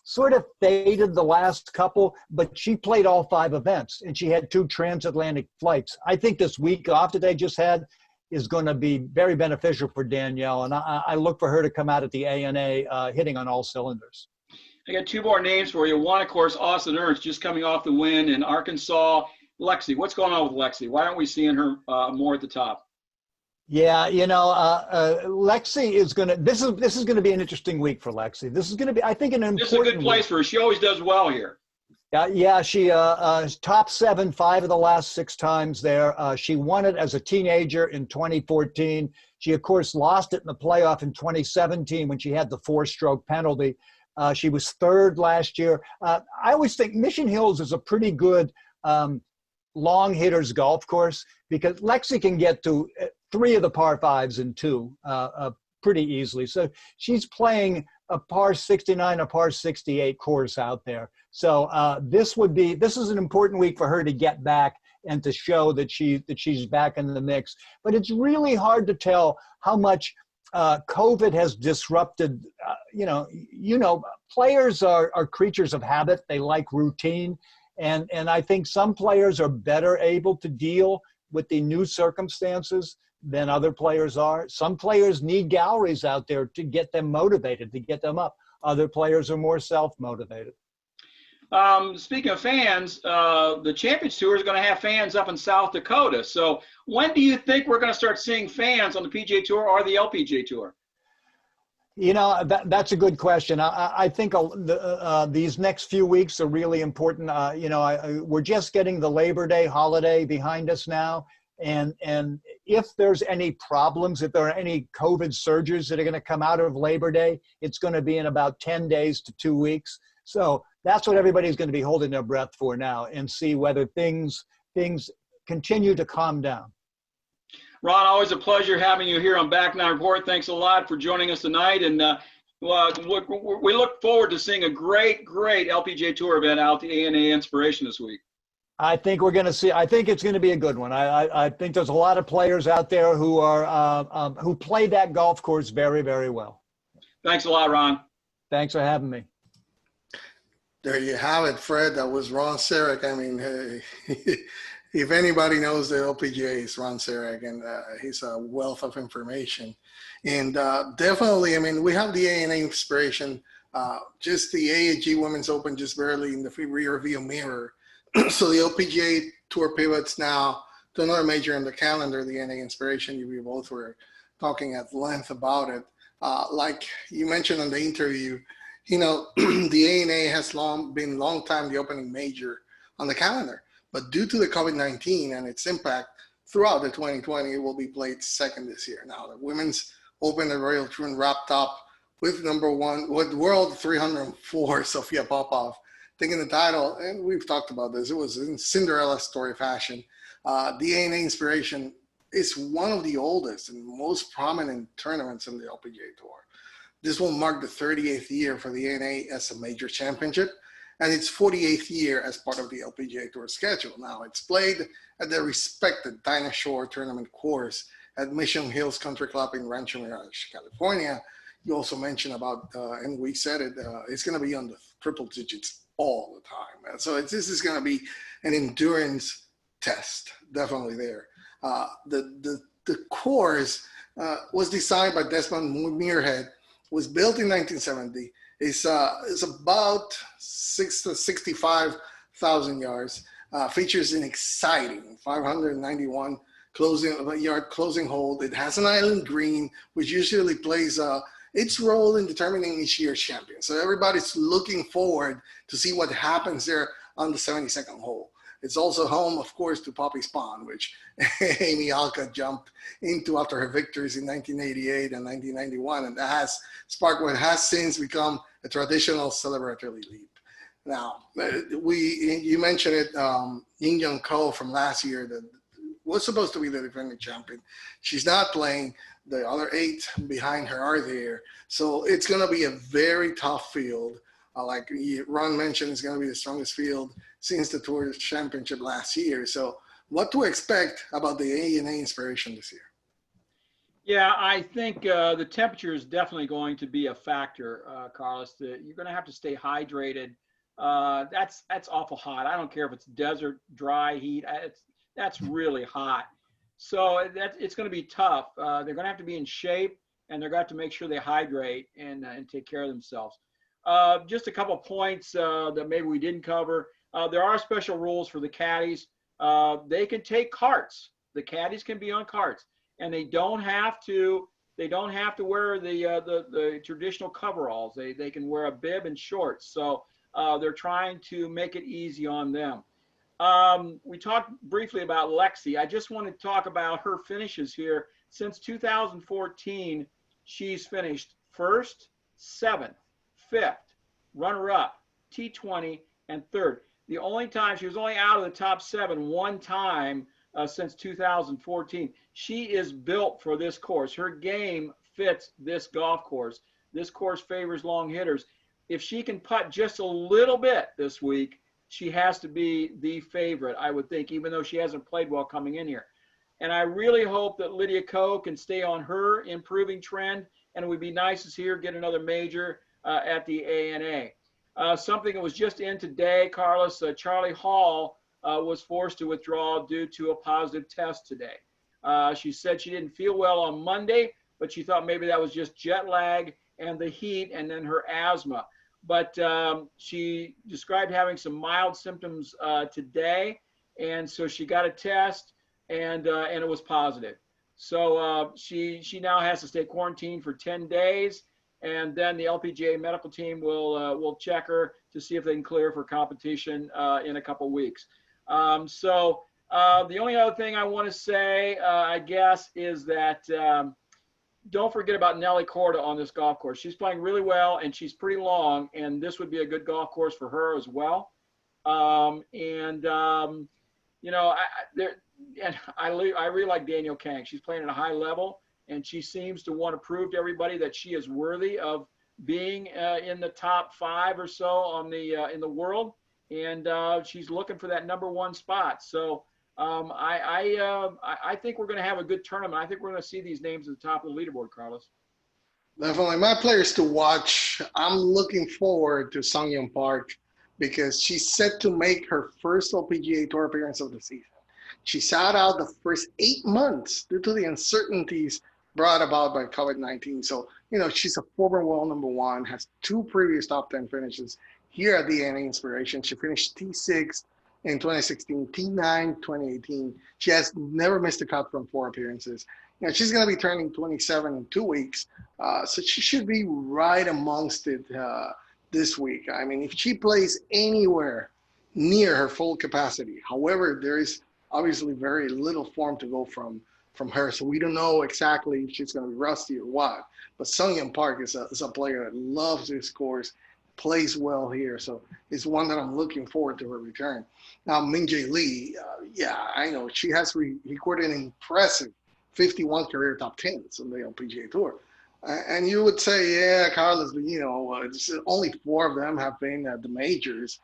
sort of faded the last couple, but she played all 5 events, and she had 2 transatlantic flights. I think this week off that they just had is going to be very beneficial for Danielle, and I look for her to come out at the ANA hitting on all cylinders. I got 2 more names for you. One, of course, Austin Ernst, just coming off the win in Arkansas. Lexi, what's going on with Lexi? Why aren't we seeing her more at the top? Yeah, you know, Lexi is going to. This is going to be an interesting week for Lexi. This is going to be, I think, an important. This is a good place for her. She always does well here. Yeah, she top 7 5 of the last 6 times there. She won it as a teenager in 2014. She, of course, lost it in the playoff in 2017 when she had the 4-stroke penalty. She was 3rd last year. I always think Mission Hills is a pretty good long hitters golf course because Lexi can get to 3 of the par 5s and 2 pretty easily. So she's playing a par 69, a par 68 course out there. So this is an important week for her to get back and to show that she's back in the mix. But it's really hard to tell how much COVID has disrupted. You know, players are creatures of habit. They like routine, and I think some players are better able to deal with the new circumstances than other players are. Some players need galleries out there to get them motivated, to get them up. Other players are more self-motivated. Speaking of fans, the Champions Tour is going to have fans up in South Dakota. So when do you think we're going to start seeing fans on the PGA Tour or the LPGA Tour? You know, that's a good question. I think these next few weeks are really important. You know, we're just getting the Labor Day holiday behind us now. And if there's any problems, if there are any COVID surges that are going to come out of Labor Day, it's going to be in about 10 days to 2 weeks. So that's what everybody's going to be holding their breath for now and see whether things continue to calm down. Ron, always a pleasure having you here on Back Nine Report. Thanks a lot for joining us tonight. And we look forward to seeing a great LPGA Tour event out the ANA Inspiration this week. I think we're going to see. I think it's going to be a good one. I think there's a lot of players out there who are who play that golf course very, very well. Thanks a lot, Ron. Thanks for having me. There you have it, Fred. That was Ron Sirak. I mean, if anybody knows the LPGA, it's Ron Sirak, and he's a wealth of information. And definitely, I mean, we have the ANA Inspiration. Just the AAG Women's Open just barely in the rear view mirror. So the LPGA Tour pivots now to another major in the calendar, the ANA Inspiration. We both were talking at length about it. Like you mentioned in the interview, you know, the ANA has been long time the opening major on the calendar. But due to the COVID-19 and its impact throughout the 2020, it will be played second this year. Now, the Women's Open at Royal Troon wrapped up with with World 304, Sofia Popov, taking the title, and we've talked about this. It was in Cinderella story fashion. The ANA Inspiration is one of the oldest and most prominent tournaments in the LPGA Tour. This will mark the 38th year for the ANA as a major championship, and its 48th year as part of the LPGA Tour schedule. Now, it's played at the respected Dinah Shore tournament course at Mission Hills Country Club in Rancho Mirage, California. You also mentioned about, and we said it, it's going to be on the triple digits all the time. So this is going to be an endurance test, definitely there. The course was designed by Desmond Muirhead, was built in 1970. It's about 65,000 yards. Features an exciting 591 yard closing hole. It has an island green, which usually plays its role in determining each year's champion. So everybody's looking forward to see what happens there on the 72nd hole. It's also home, of course, to Poppy's Pond, which Amy Alka jumped into after her victories in 1988 and 1991, and that has sparked what has since become a traditional celebratory leap. Now, you mentioned it, Ying Young Ko from last year that was supposed to be the defending champion. She's not playing. The other 8 behind her are there. So it's going to be a very tough field. Like Ron mentioned, it's going to be the strongest field since the Tour Championship last year. So what to expect about the ANA Inspiration this year? Yeah, I think the temperature is definitely going to be a factor, Carlos. You're going to have to stay hydrated. That's awful hot. I don't care if it's desert, dry heat. That's really hot. So it's going to be tough. They're going to have to be in shape, and they're going to have to make sure they hydrate and take care of themselves. Just a couple of points that maybe we didn't cover. There are special rules for the caddies. They can take carts. The caddies can be on carts, and they don't have to wear the traditional coveralls. They can wear a bib and shorts. So they're trying to make it easy on them. We talked briefly about Lexi. I just want to talk about her finishes here. Since 2014, she's finished 1st, 7th, 5th, runner-up, T20, and 3rd. The only time she was only out of the top 7 one time since 2014. She is built for this course. Her game fits this golf course. This course favors long hitters. If she can putt just a little bit this week, she has to be the favorite, I would think, even though she hasn't played well coming in here. And I really hope that Lydia Ko can stay on her improving trend, and it would be nice to see her get another major at the ANA. Something that was just in today, Carlos, Charlie Hall was forced to withdraw due to a positive test today. She said she didn't feel well on Monday, but she thought maybe that was just jet lag and the heat and then her asthma. But she described having some mild symptoms today, and so she got a test, and it was positive. So she now has to stay quarantined for 10 days, and then the LPGA medical team will check her to see if they can clear for competition in a couple weeks. So the only other thing I want to say, I guess, is that don't forget about Nelly Korda on this golf course. She's playing really well, and she's pretty long, and this would be a good golf course for her as well. You know, I really like Danielle Kang. She's playing at a high level, and she seems to want to prove to everybody that she is worthy of being in the top 5 or so on the in the world, and she's looking for that #1 spot. So I think we're going to have a good tournament. I think we're going to see these names at the top of the leaderboard, Carlos. Definitely. My players to watch, I'm looking forward to Sungyeon Park because she's set to make her first LPGA Tour appearance of the season. She sat out the first 8 months due to the uncertainties brought about by COVID-19. So, you know, she's a former world #1, has 2 previous top 10 finishes here at the ANA Inspiration. She finished T6 in 2016, T9, 2018. She has never missed a cut from 4 appearances. You know, she's going to be turning 27 in 2 weeks. So she should be right amongst it this week. I mean, if she plays anywhere near her full capacity, however, there is obviously very little form to go from her. So we don't know exactly if she's going to be rusty or what. But Sungyeon Park is a player that loves this course, plays well here. So it's one that I'm looking forward to her return. Now, Minjae Lee, yeah, I know. She has recorded an impressive 51 career top 10s on the LPGA Tour. And you would say, yeah, Carlos, you know, only 4 of them have been at the majors.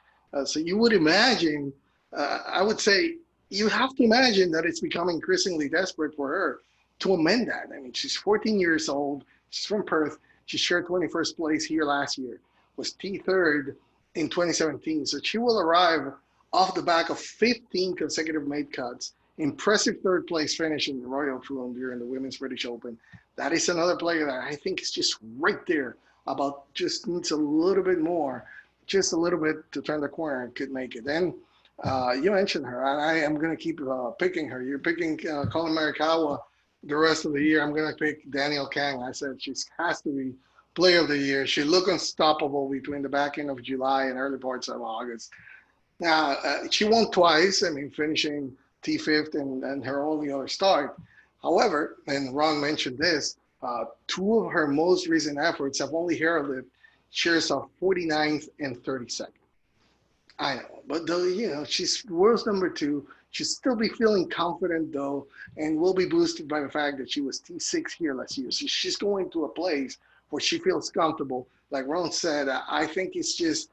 So you would imagine, I would say, you have to imagine that it's becoming increasingly desperate for her to amend that. I mean, she's 14 years old. She's from Perth. She shared 21st place here last year, was T3rd in 2017. So she will arrive off the back of 15 consecutive made cuts, impressive 3rd place finish in the Royal Troon during the Women's British Open. That is another player that I think is just right there, about just needs a little bit more, just a little bit to turn the corner and could make it. Then you mentioned her, and I am going to keep picking her. You're picking Colin Morikawa the rest of the year. I'm going to pick Danielle Kang. I said she has to be player of the year. She looked unstoppable between the back end of July and early parts of August. Now, she won twice, I mean, finishing T5th and her only other start. However, and Ron mentioned this, 2 of her most recent efforts have only heralded shares of 49th and 32nd. I know, but though, she's world's number two. She'll still be feeling confident though, and will be boosted by the fact that she was T6 here last year. So she's going to a place where she feels comfortable. Like Ron said, I think it's just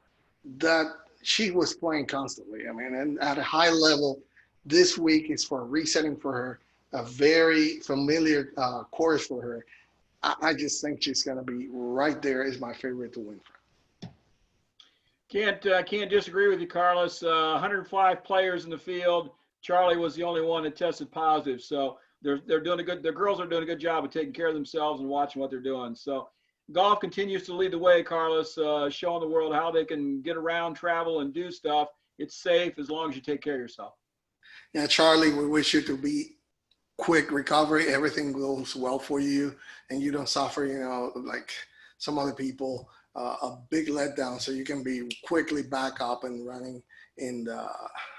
that she was playing constantly. I mean, and at a high level, this week is for resetting for her, a very familiar course for her. I just think she's going to be right there. Is my favorite to win. Can't disagree with you, Carlos. 105 players in the field. Charlie was the only one that tested positive. So they're doing a good. The girls are doing a good job of taking care of themselves and watching what they're doing. So golf continues to lead the way, Carlos, showing the world how they can get around, travel, and do stuff. It's safe as long as you take care of yourself. Yeah, Charlie, we wish you to be quick recovery. Everything goes well for you, and you don't suffer, like some other people, a big letdown. So you can be quickly back up and running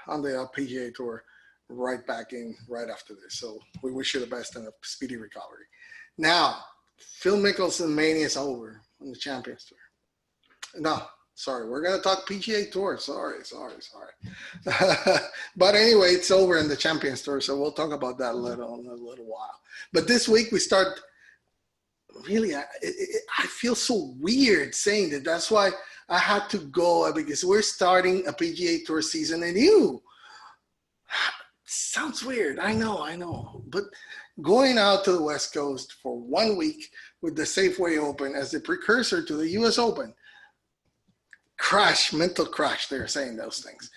on the PGA Tour, right back in right after this. So we wish you the best and a speedy recovery. Now, Phil Mickelson mania is over on the Champions Tour. No, sorry, we're gonna talk PGA Tour. Sorry. But anyway, it's over in the Champions Tour, so we'll talk about that in a little while. But this week we start. Really, I feel so weird saying that. That's why I had to go, because we're starting a PGA Tour season anew. Sounds weird, I know. But going out to the West Coast for 1 week with the Safeway Open as the precursor to the U.S. Open. Mental crash, they're saying those things.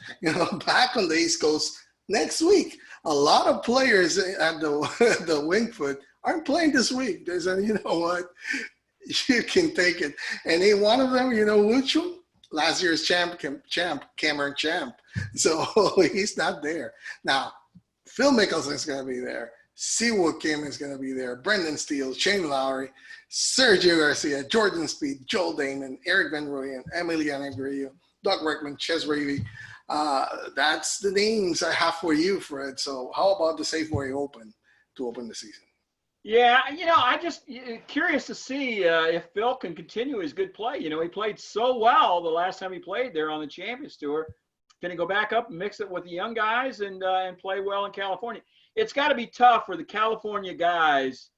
Back on the East Coast next week. A lot of players at the Winged Foot aren't playing this week. There's you know what? You can take it. And in one of them, which one? Last year's champ, Cameron Champ. So he's not there. Now, Phil Mickelson's going to be there. Siwoo Kim is going to be there. Brendan Steele, Shane Lowry, Sergio Garcia, Jordan Spieth, Joel Damon, Eric Van Rooyen, Emiliano Grillo, Doug Rickman, Ches Reavie. That's the names I have for you, Fred. So how about the Safeway Open to open the season? Yeah, I just curious to see if Phil can continue his good play. He played so well the last time he played there on the Champions Tour. Can he go back up and mix it with the young guys and play well in California? It's got to be tough for the California guys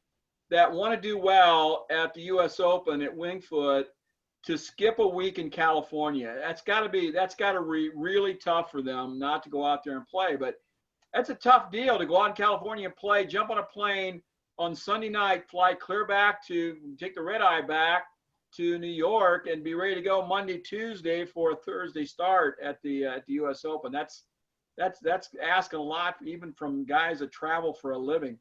that want to do well at the U.S. Open at Winged Foot to skip a week in California. That's got to be really tough for them not to go out there and play. But that's a tough deal to go out in California and play, jump on a plane on Sunday night, fly clear back to take the red eye back to New York and be ready to go Monday, Tuesday for a Thursday start at the U.S. Open. That's asking a lot, even from guys that travel for a living.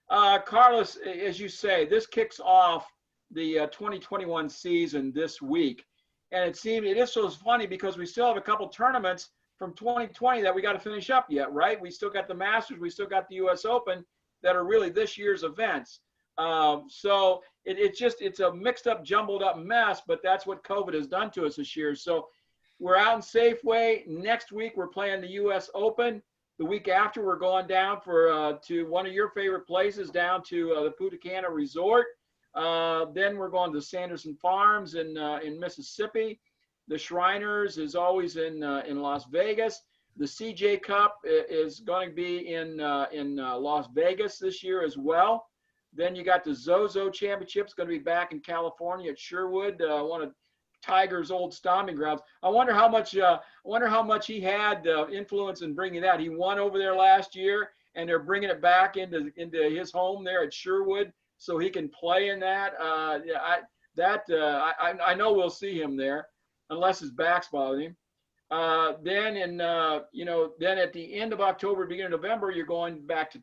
Carlos, as you say, this kicks off the 2021 season this week, and it is so funny because we still have a couple tournaments from 2020 that we got to finish up yet, right? We still got the Masters, we still got the U.S. Open that are really this year's events. So it's a mixed up, jumbled up mess, but that's what COVID has done to us this year. So we're out in Safeway. Next week, we're playing the U.S. Open. The week after, we're going down to one of your favorite places, down to the Punta Cana Resort. Then we're going to Sanderson Farms in Mississippi. The Shriners is always in Las Vegas. The CJ Cup is going to be in Las Vegas this year as well. Then you got the Zozo Championship. It's going to be back in California at Sherwood, one of Tiger's old stomping grounds. I wonder how much he had influence in bringing that. He won over there last year, and they're bringing it back into his home there at Sherwood, so he can play in that. I know we'll see him there, unless his back's bothering him. Then at the end of October, beginning of November, you're going back to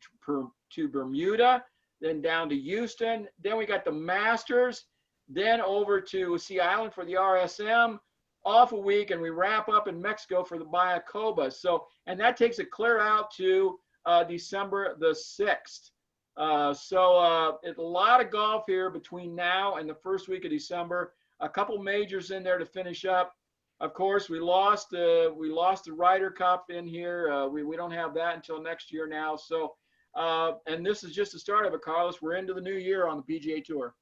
Bermuda, then down to Houston. Then we got the Masters, then over to Sea Island for the RSM, off a week, and we wrap up in Mexico for the Mayakoba. So, and that takes it clear out to December the 6th. It's a lot of golf here between now and the first week of December. A couple majors in there to finish up. Of course, we lost the Ryder Cup in here. We don't have that until next year now. So, and this is just the start of it, Carlos. We're into the new year on the PGA Tour.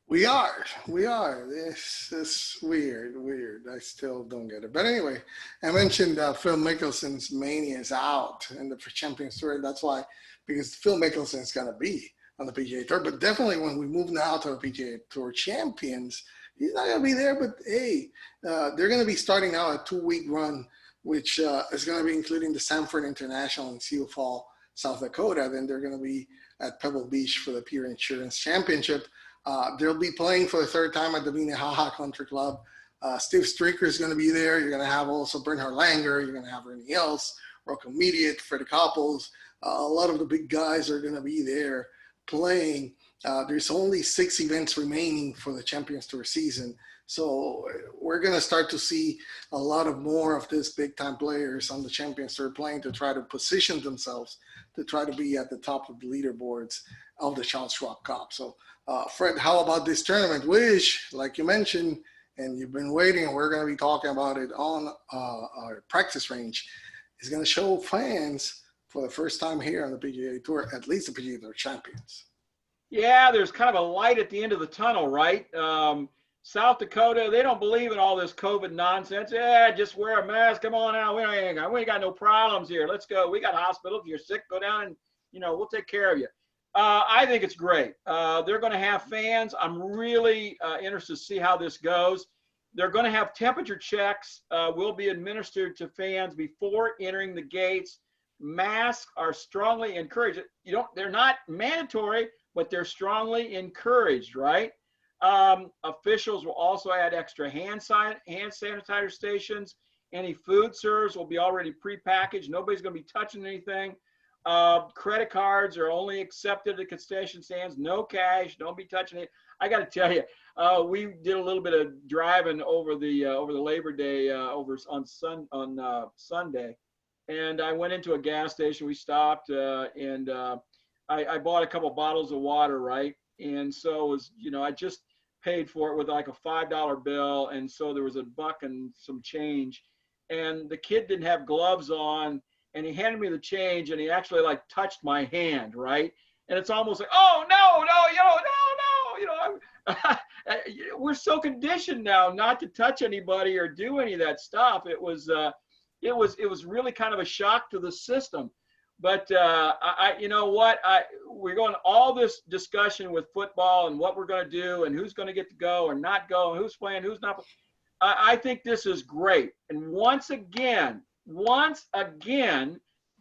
We are. We are. This is weird, weird. I still don't get it. But anyway, I mentioned Phil Mickelson's mania is out in the Champions Tour. That's why, because Phil Mickelson is going to be on the PGA Tour. But definitely when we move now to the PGA Tour Champions, he's not going to be there. But hey, they're going to be starting now a 2-week run, which is going to be including the Sanford International in Sioux Falls, South Dakota. Then they're going to be at Pebble Beach for the Pure Insurance Championship. They'll be playing for the third time at the Minnehaha Country Club. Steve Stricker is going to be there. You're going to have also Bernhard Langer. You're going to have Ernie Els, Rocco Mediate, Freddie Couples. A lot of the big guys are going to be there playing. There's only 6 events remaining for the Champions Tour season. So we're going to start to see a lot of more of these big-time players on the Champions Tour playing to try to position themselves to try to be at the top of the leaderboards of the Charles Schwab Cup. So Fred, how about this tournament, which, like you mentioned, and you've been waiting, and we're going to be talking about it on our practice range, is going to show fans for the first time here on the PGA Tour, at least the PGA Tour champions. Yeah, there's kind of a light at the end of the tunnel, right? South Dakota, they don't believe in all this COVID nonsense. Yeah, just wear a mask. Come on out. We ain't got no problems here. Let's go. We got hospitals. If you're sick, go down and, we'll take care of you. I think it's great. They're going to have fans. I'm really interested to see how this goes. They're going to have temperature checks will be administered to fans before entering the gates. Masks are strongly encouraged. They're not mandatory, but they're strongly encouraged, right? Officials will also add extra hand sanitizer stations. Any food serves will be already prepackaged. Nobody's going to be touching anything. Credit cards are only accepted at concession stands. No cash. Don't be touching it. I got to tell you, we did a little bit of driving over the Labor Day on Sunday, and I went into a gas station. We stopped and I bought a couple bottles of water, right? And so it was, I just paid for it with like a $5 bill, and so there was $1 and some change, and the kid didn't have gloves on. And he handed me the change, and he actually like touched my hand, right? And it's almost like, oh no, we're so conditioned now not to touch anybody or do any of that stuff. It was really kind of a shock to the system. But we're going all this discussion with football and what we're going to do and who's going to get to go or not go, and who's playing, who's not. I think this is great. And once again,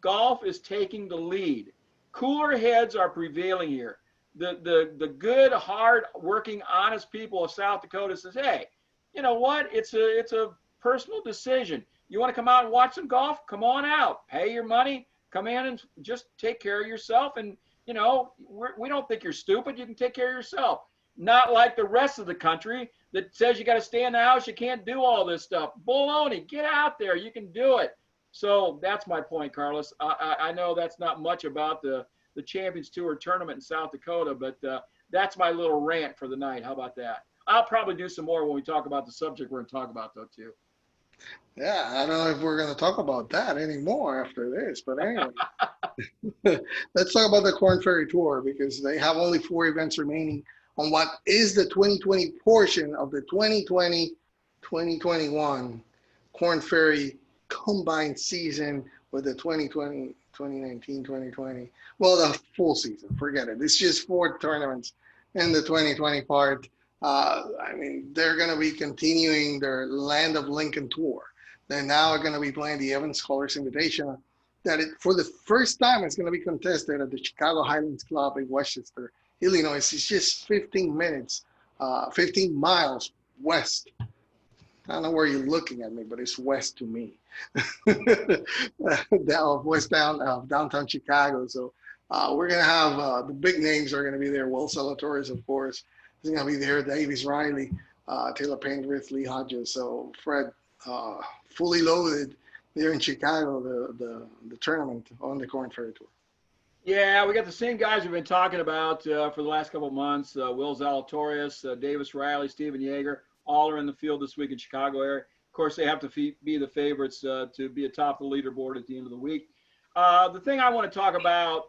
golf is taking the lead. Cooler heads are prevailing here. The good, hard working, honest people of South Dakota says, hey, you know what? It's a personal decision. You want to come out and watch some golf? Come on out. Pay your money. Come in and just take care of yourself. And, we don't think you're stupid. You can take care of yourself. Not like the rest of the country that says you got to stay in the house. You can't do all this stuff. Baloney. Get out there. You can do it. So that's my point, Carlos. I know that's not much about the Champions Tour tournament in South Dakota, but that's my little rant for the night. How about that? I'll probably do some more when we talk about the subject we're going to talk about, though, too. Yeah, I don't know if we're going to talk about that anymore after this, but anyway. Let's talk about the Korn Ferry Tour, because they have only 4 events remaining on what is the 2020 portion of the 2020-2021 Korn Ferry combined season with the 2020, 2019, 2020. Well, the full season, forget it. It's just 4 tournaments in the 2020 part. They're going to be continuing their Land of Lincoln tour. They're now going to be playing the Evans Scholars Invitational. For the first time, it's going to be contested at the Chicago Highlands Club in Westchester, Illinois. It's just 15 miles west. I don't know where you're looking at me, but it's west to me. Downtown Chicago. So we're going to have the big names are going to be there. Will Torres, of course, is going to be there. Davis Riley, Taylor Pendrith, Lee Hodges. So Fred, fully loaded there in Chicago, the tournament on the Korn Ferry Tour. Yeah, we got the same guys we've been talking about for the last couple of months. Will Zalatoris, Davis Riley, Steven Yeager, all are in the field this week in Chicago area. Of course, they have to be the favorites to be atop the leaderboard at the end of the week. The thing I want to talk about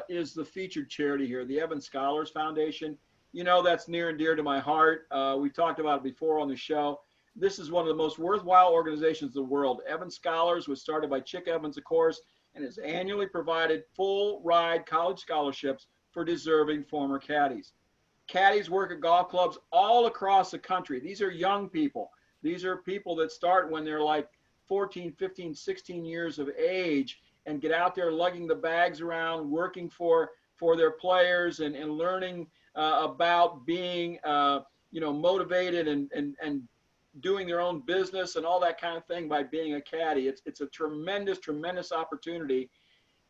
is the featured charity here, the Evans Scholars Foundation. you know that's near and dear to my heart. We talked about it before on the show. This is one of the most worthwhile organizations in the world. Evans Scholars was started by Chick Evans, of course, and has annually provided full ride college scholarships for deserving former caddies. Caddies work at golf clubs all across the country. These are young people. These are people that start when they're like 14, 15, 16 years of age and get out there lugging the bags around, working for their players and learning about being, motivated and doing their own business and all that kind of thing by being a caddy. It's a tremendous, tremendous opportunity.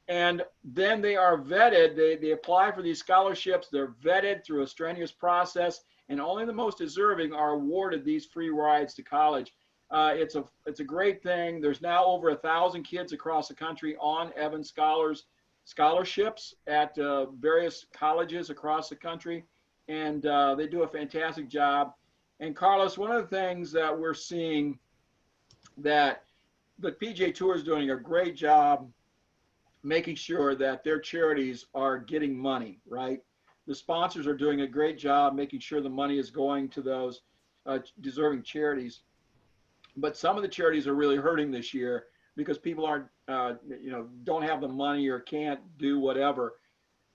And then they are vetted. They apply for these scholarships. They're vetted through a strenuous process, and only the most deserving are awarded these free rides to college. It's a great thing. There's now over 1,000 kids across the country on Evans Scholars scholarships at various colleges across the country, and they do a fantastic job. And Carlos, one of the things that we're seeing that the PGA Tour is doing a great job making sure that their charities are getting money, right? The sponsors are doing a great job making sure the money is going to those deserving charities. But some of the charities are really hurting this year because people aren't, don't have the money or can't do whatever.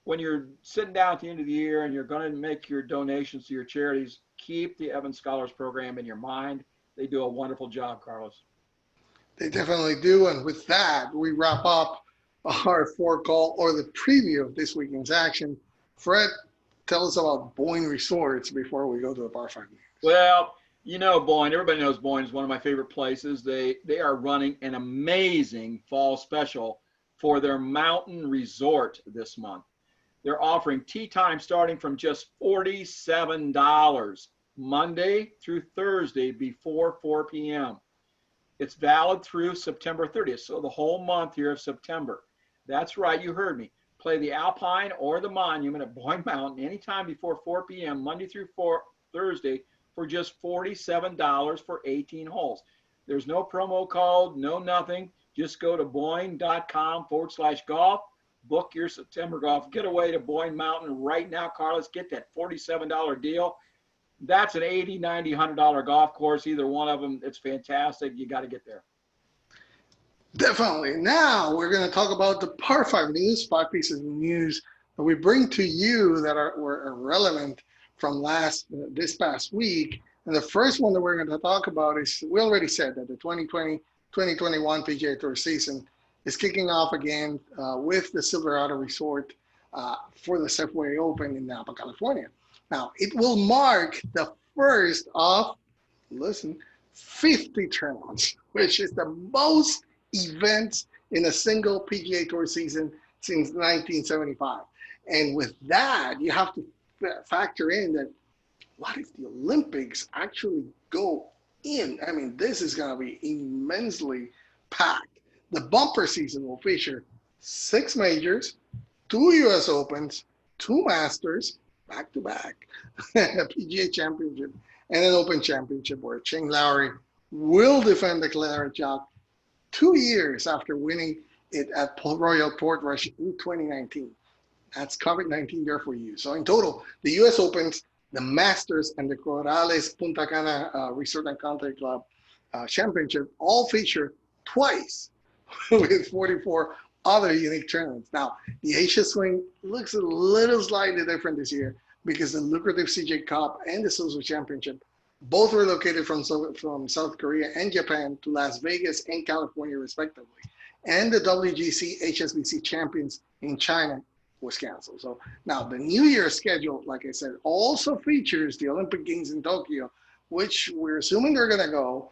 When you're sitting down at the end of the year and you're going to make your donations to your charities, keep the Evans Scholars Program in your mind. They do a wonderful job, Carlos. They definitely do. And with that, we wrap up our forecall or the preview of this weekend's action. Fred, tell us about Boyne Resorts before we go to the par 5. Well, you know Boyne, everybody knows Boyne is one of my favorite places. They are running an amazing fall special for their mountain resort this month. They're offering tee time starting from just $47 Monday through Thursday before 4 p.m. It's valid through September 30th, so the whole month here of September. That's right, you heard me. Play the Alpine or the Monument at Boyne Mountain anytime before 4 p.m. Monday through Thursday for just $47 for 18 holes. There's no promo code, no nothing. Just go to boyne.com/golf, book your September golf getaway to Boyne Mountain right now, Carlos. Get that $47 deal. That's an $80, $90, $100 golf course, either one of them. It's fantastic. You got to get there. Definitely. Now we're going to talk about the par 5 news, 5 pieces of news that we bring to you that were relevant from this past week. And the first one that we're going to talk about is, we already said that the 2020-2021 PGA Tour season is kicking off again with the Silverado Resort for the Safeway Open in Napa, California. Now, it will mark the first of, 50 tournaments, which is the most events in a single PGA Tour season since 1975. And with that, you have to factor in that, what if the Olympics actually go in? I mean, this is going to be immensely packed. The bumper season will feature 6 majors, 2 U.S. Opens, 2 Masters, back-to-back, a PGA Championship, and an Open Championship where Shane Lowry will defend the Claret Jug 2 years after winning it at Royal Portrush in 2019. That's COVID-19 there for you. So in total, the U.S. Opens, the Masters, and the Corales Punta Cana Resort and Country Club Championship all feature twice with 44 other unique tournaments. Now, the Asia swing looks a little slightly different this year because the lucrative CJ Cup and the Suzuki Championship both were located from South Korea and Japan to Las Vegas and California, respectively. And the WGC HSBC Champions in China was canceled. So now the New Year schedule, like I said, also features the Olympic Games in Tokyo, which we're assuming they're going to go,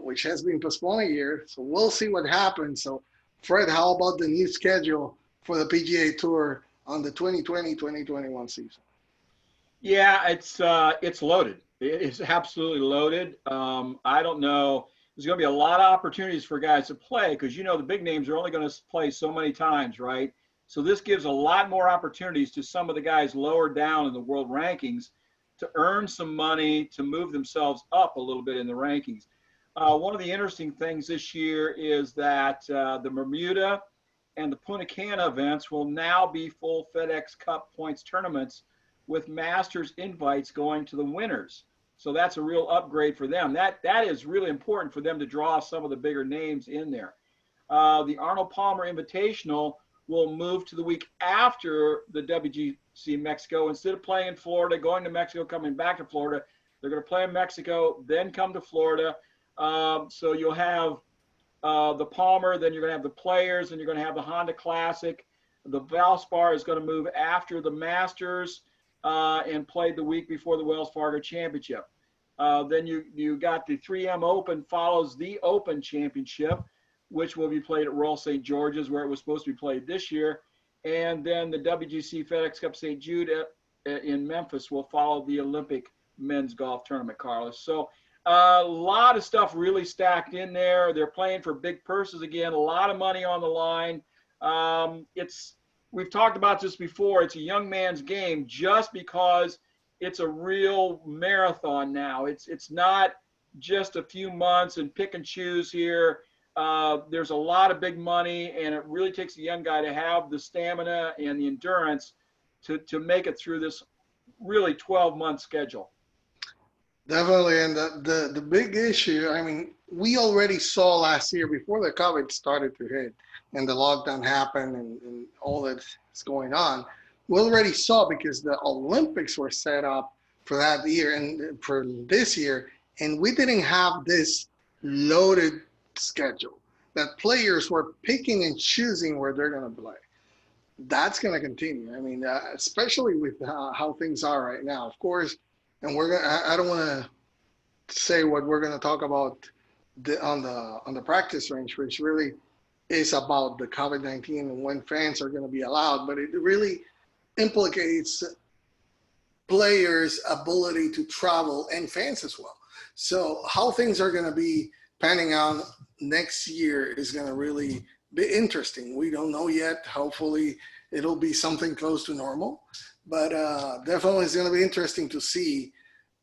which has been postponed a year. So we'll see what happens. So Fred, how about the new schedule for the PGA Tour on the 2020-2021 season? Yeah, it's loaded. It's absolutely loaded. I don't know. There's going to be a lot of opportunities for guys to play because, you know, the big names are only going to play so many times, right? So this gives a lot more opportunities to some of the guys lower down in the world rankings to earn some money, to move themselves up a little bit in the rankings. One of the interesting things this year is that the Bermuda and the Punta Cana events will now be full FedEx Cup points tournaments with Masters invites going to the winners. So that's a real upgrade for them. That is really important for them to draw some of the bigger names in there. The Arnold Palmer Invitational will move to the week after the WGC Mexico. Instead of playing in Florida, going to Mexico, coming back to Florida, they're going to play in Mexico, then come to Florida. So you'll have the Palmer, then you're going to have the Players, and you're going to have the Honda Classic. The Valspar is going to move after the Masters and play the week before the Wells Fargo Championship. Then you got the 3M Open follows the Open Championship, which will be played at Royal St. George's, where it was supposed to be played this year. And then the WGC FedEx Cup St. Jude in Memphis will follow the Olympic men's golf tournament, Carlos. So a lot of stuff really stacked in there. They're playing for big purses again, a lot of money on the line. We've talked about this before. It's a young man's game just because it's a real marathon now. It's not just a few months and pick and choose here. There's a lot of big money, and it really takes a young guy to have the stamina and the endurance to make it through this really 12-month schedule. Definitely, and the big issue, I mean, we already saw last year before the COVID started to hit and the lockdown happened and all that's going on, we already saw, because the Olympics were set up for that year and for this year, and we didn't have this loaded schedule that players were picking and choosing where they're going to play. That's going to continue. I mean, especially with how things are right now, of course. And I don't want to say what we're going to talk about on the practice range, which really is about the COVID-19 and when fans are going to be allowed, but it really implicates players' ability to travel and fans as well. So how things are going to be panning out next year is going to really be interesting. We don't know yet. Hopefully it'll be something close to normal, but definitely it's going to be interesting to see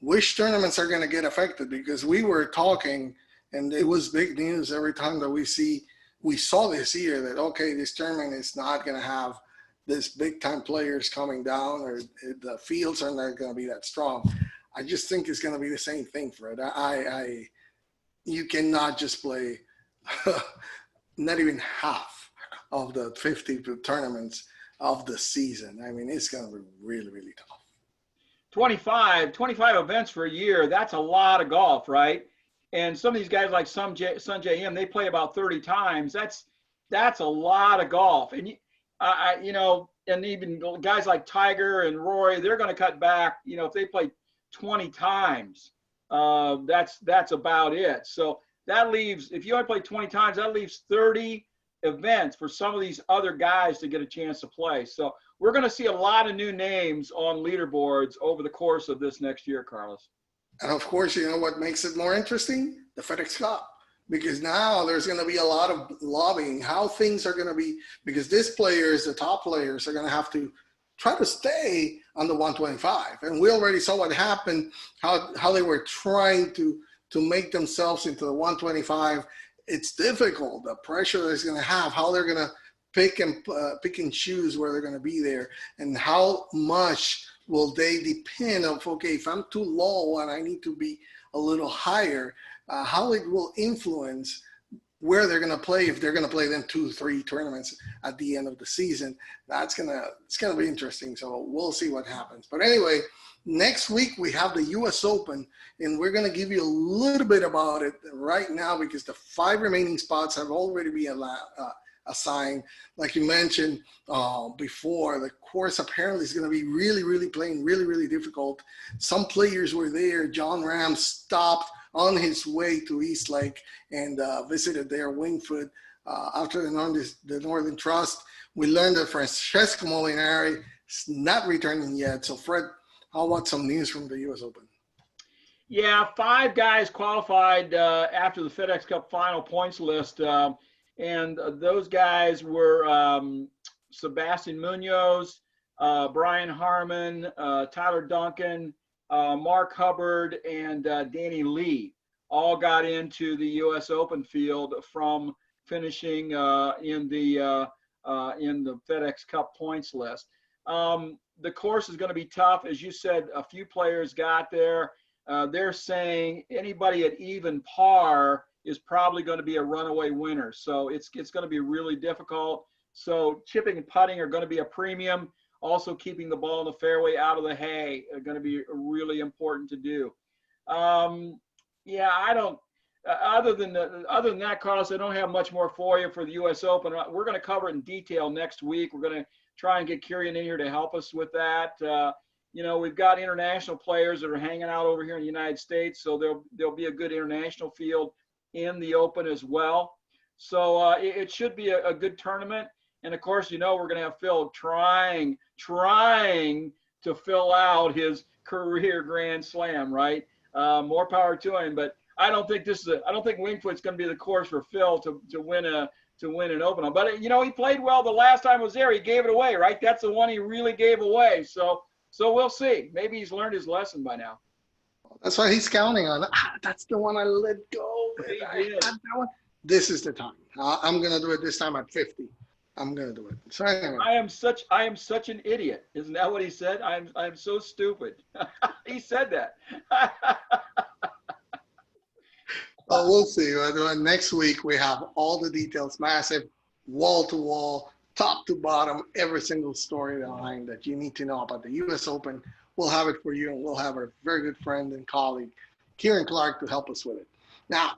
which tournaments are going to get affected, because we were talking, and it was big news every time that we saw this year that, okay, this tournament is not going to have this big time players coming down, or the fields are not going to be that strong. I just think it's going to be the same thing, Fred. You cannot just play not even half of the 50 tournaments of the season. I mean, it's going to be really, really tough. 25 events for a year, that's a lot of golf, right? And some of these guys like Sungjae Im, they play about 30 times. That's a lot of golf. And and even guys like Tiger and Rory, they're going to cut back. If they play 20 times, that's about it. So that leaves, if you only play 20 times, that leaves 30 events for some of these other guys to get a chance to play. So we're going to see a lot of new names on leaderboards over the course of this next year, Carlos. And of course, you know what makes it more interesting? The FedEx Cup. Because now there's going to be a lot of lobbying, how things are going to be, because these players, the top players, are going to have to try to stay on the 125. And we already saw what happened, how they were trying to make themselves into the 125. It's difficult, the pressure that it's going to have, how they're going to pick and choose where they're going to be there, and how much will they depend on, okay, if I'm too low and I need to be a little higher, how it will influence where they're going to play, if they're going to play them 2-3 tournaments at the end of the season. It's going to be interesting. So we'll see what happens. But anyway, next week we have the US Open, and we're going to give you a little bit about it right now, because the 5 remaining spots have already been assigned. Like you mentioned before, the course apparently is going to be really, really playing really, really difficult. Some players were there. John Ram stopped on his way to East Lake and visited there, Wingfoot, after the Northern Trust. We learned that Francesco Molinari is not returning yet. So Fred, how about some news from the US Open? Yeah, 5 guys qualified after the FedEx Cup final points list. And those guys were Sebastian Munoz, Brian Harmon, Tyler Duncan, Mark Hubbard, and Danny Lee all got into the U.S. Open field from finishing in the FedEx Cup points list. The course is going to be tough. As you said, a few players got there. They're saying anybody at even par is probably going to be a runaway winner. So it's going to be really difficult. So chipping and putting are going to be a premium. Also keeping the ball in the fairway out of the hay are going to be really important to do. Yeah, I don't. Other than that, Carlos, I don't have much more for you for the U.S. Open. We're going to cover it in detail next week. We're going to try and get Kieran in here to help us with that. You know, we've got international players that are hanging out over here in the United States, so there'll be a good international field in the Open as well. So it should be a good tournament. And of course, you know, we're going to have Phil trying to fill out his career Grand Slam, right? More power to him, but I don't think Winged Foot's going to be the course for Phil to win an Open on. But you know, he played well the last time I was there. He gave it away, right? That's the one he really gave away. So we'll see. Maybe he's learned his lesson by now. That's what he's counting on. That's the one I let go. This is the time. I'm gonna do it this time at 50. I'm gonna do it. So anyway. I am such an idiot. Isn't that what he said? I'm so stupid. He said that. Well, we'll see. Next week we have all the details, massive, wall to wall, top to bottom, every single storyline that you need to know about the U.S. Open. We'll have it for you, and we'll have our very good friend and colleague, Kieran Clark, to help us with it. Now,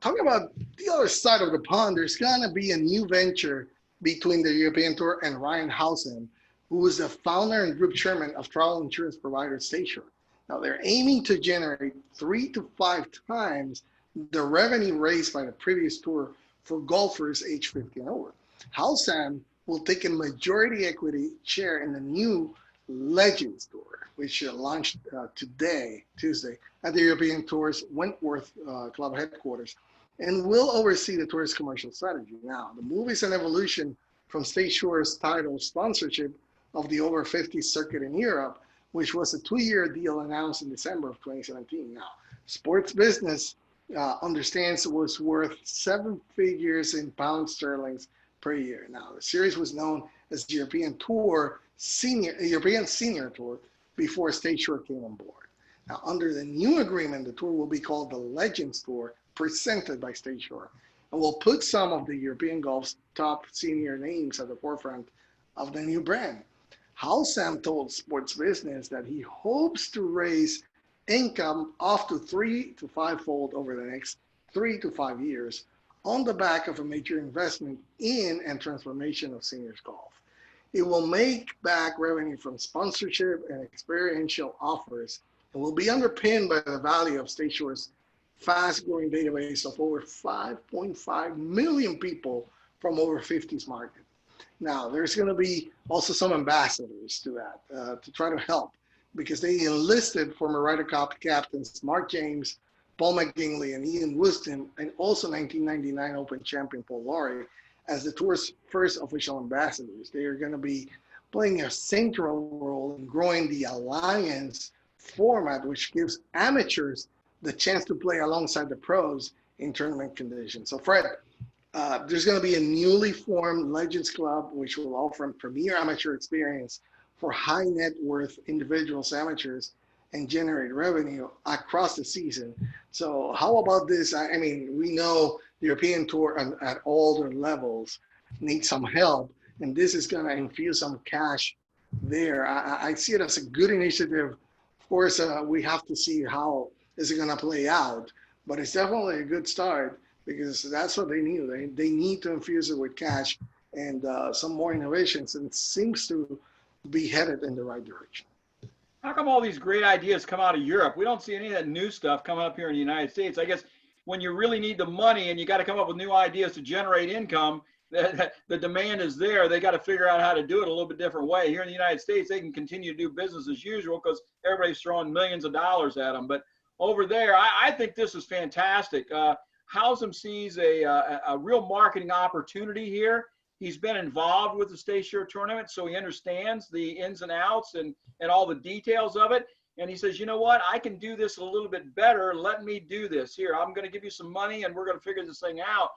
talking about the other side of the pond, there's gonna be a new venture between the European Tour and Ryan Housen, who is the founder and group chairman of travel insurance provider Station. Now, they're aiming to generate 3 to 5 times the revenue raised by the previous tour for golfers age 50 and over. Housen will take a majority equity share in the new Legends Tour, which launched today, Tuesday, at the European Tour's Wentworth Club headquarters, and will oversee the tour's commercial strategy. Now, the move is an evolution from State Shore's title sponsorship of the over 50 circuit in Europe, which was a 2-year deal announced in December of 2017. Now, Sports Business understands it was worth 7 figures in pounds sterling per year. Now, the series was known as the European Senior Tour before State Shore came on board. Now, under the new agreement, the tour will be called the Legends Tour, presented by State Shore, and will put some of the European golf's top senior names at the forefront of the new brand. Housen told Sports Business that he hopes to raise income up to 3 to 5-fold over the next 3 to 5 years on the back of a major investment in and transformation of seniors golf. It will make back revenue from sponsorship and experiential offers and will be underpinned by the value of State Shore's fast-growing database of over 5.5 million people from over 50s market. Now, there's going to be also some ambassadors to that to try to help, because they enlisted former Ryder Cup captains Mark James, Paul McGinley, and Ian Wooston, and also 1999 Open champion Paul Lawrie as the tour's first official ambassadors. They are going to be playing a central role in growing the alliance format, which gives amateurs the chance to play alongside the pros in tournament conditions. So, Fred, there's going to be a newly formed Legends Club, which will offer a premier amateur experience for high net worth individuals, amateurs, and generate revenue across the season. So how about this? I mean, we know the European Tour at all their levels needs some help, and this is going to infuse some cash there. I see it as a good initiative. Of course, we have to see how is it going to play out, but it's definitely a good start, because that's what they need. They need to infuse it with cash and some more innovations, and it seems to be headed in the right direction. How come all these great ideas come out of Europe? We don't see any of that new stuff coming up here in the United States. I guess when you really need the money and you got to come up with new ideas to generate income, the demand is there. They got to figure out how to do it a little bit different way. Here in the United States, they can continue to do business as usual because everybody's throwing millions of dollars at them. But over there, I think this is fantastic. Housen sees a real marketing opportunity here. He's been involved with the State Shore tournament, so he understands the ins and outs and all the details of it. And he says, you know what, I can do this a little bit better. Let me do this. Here, I'm going to give you some money, and we're going to figure this thing out.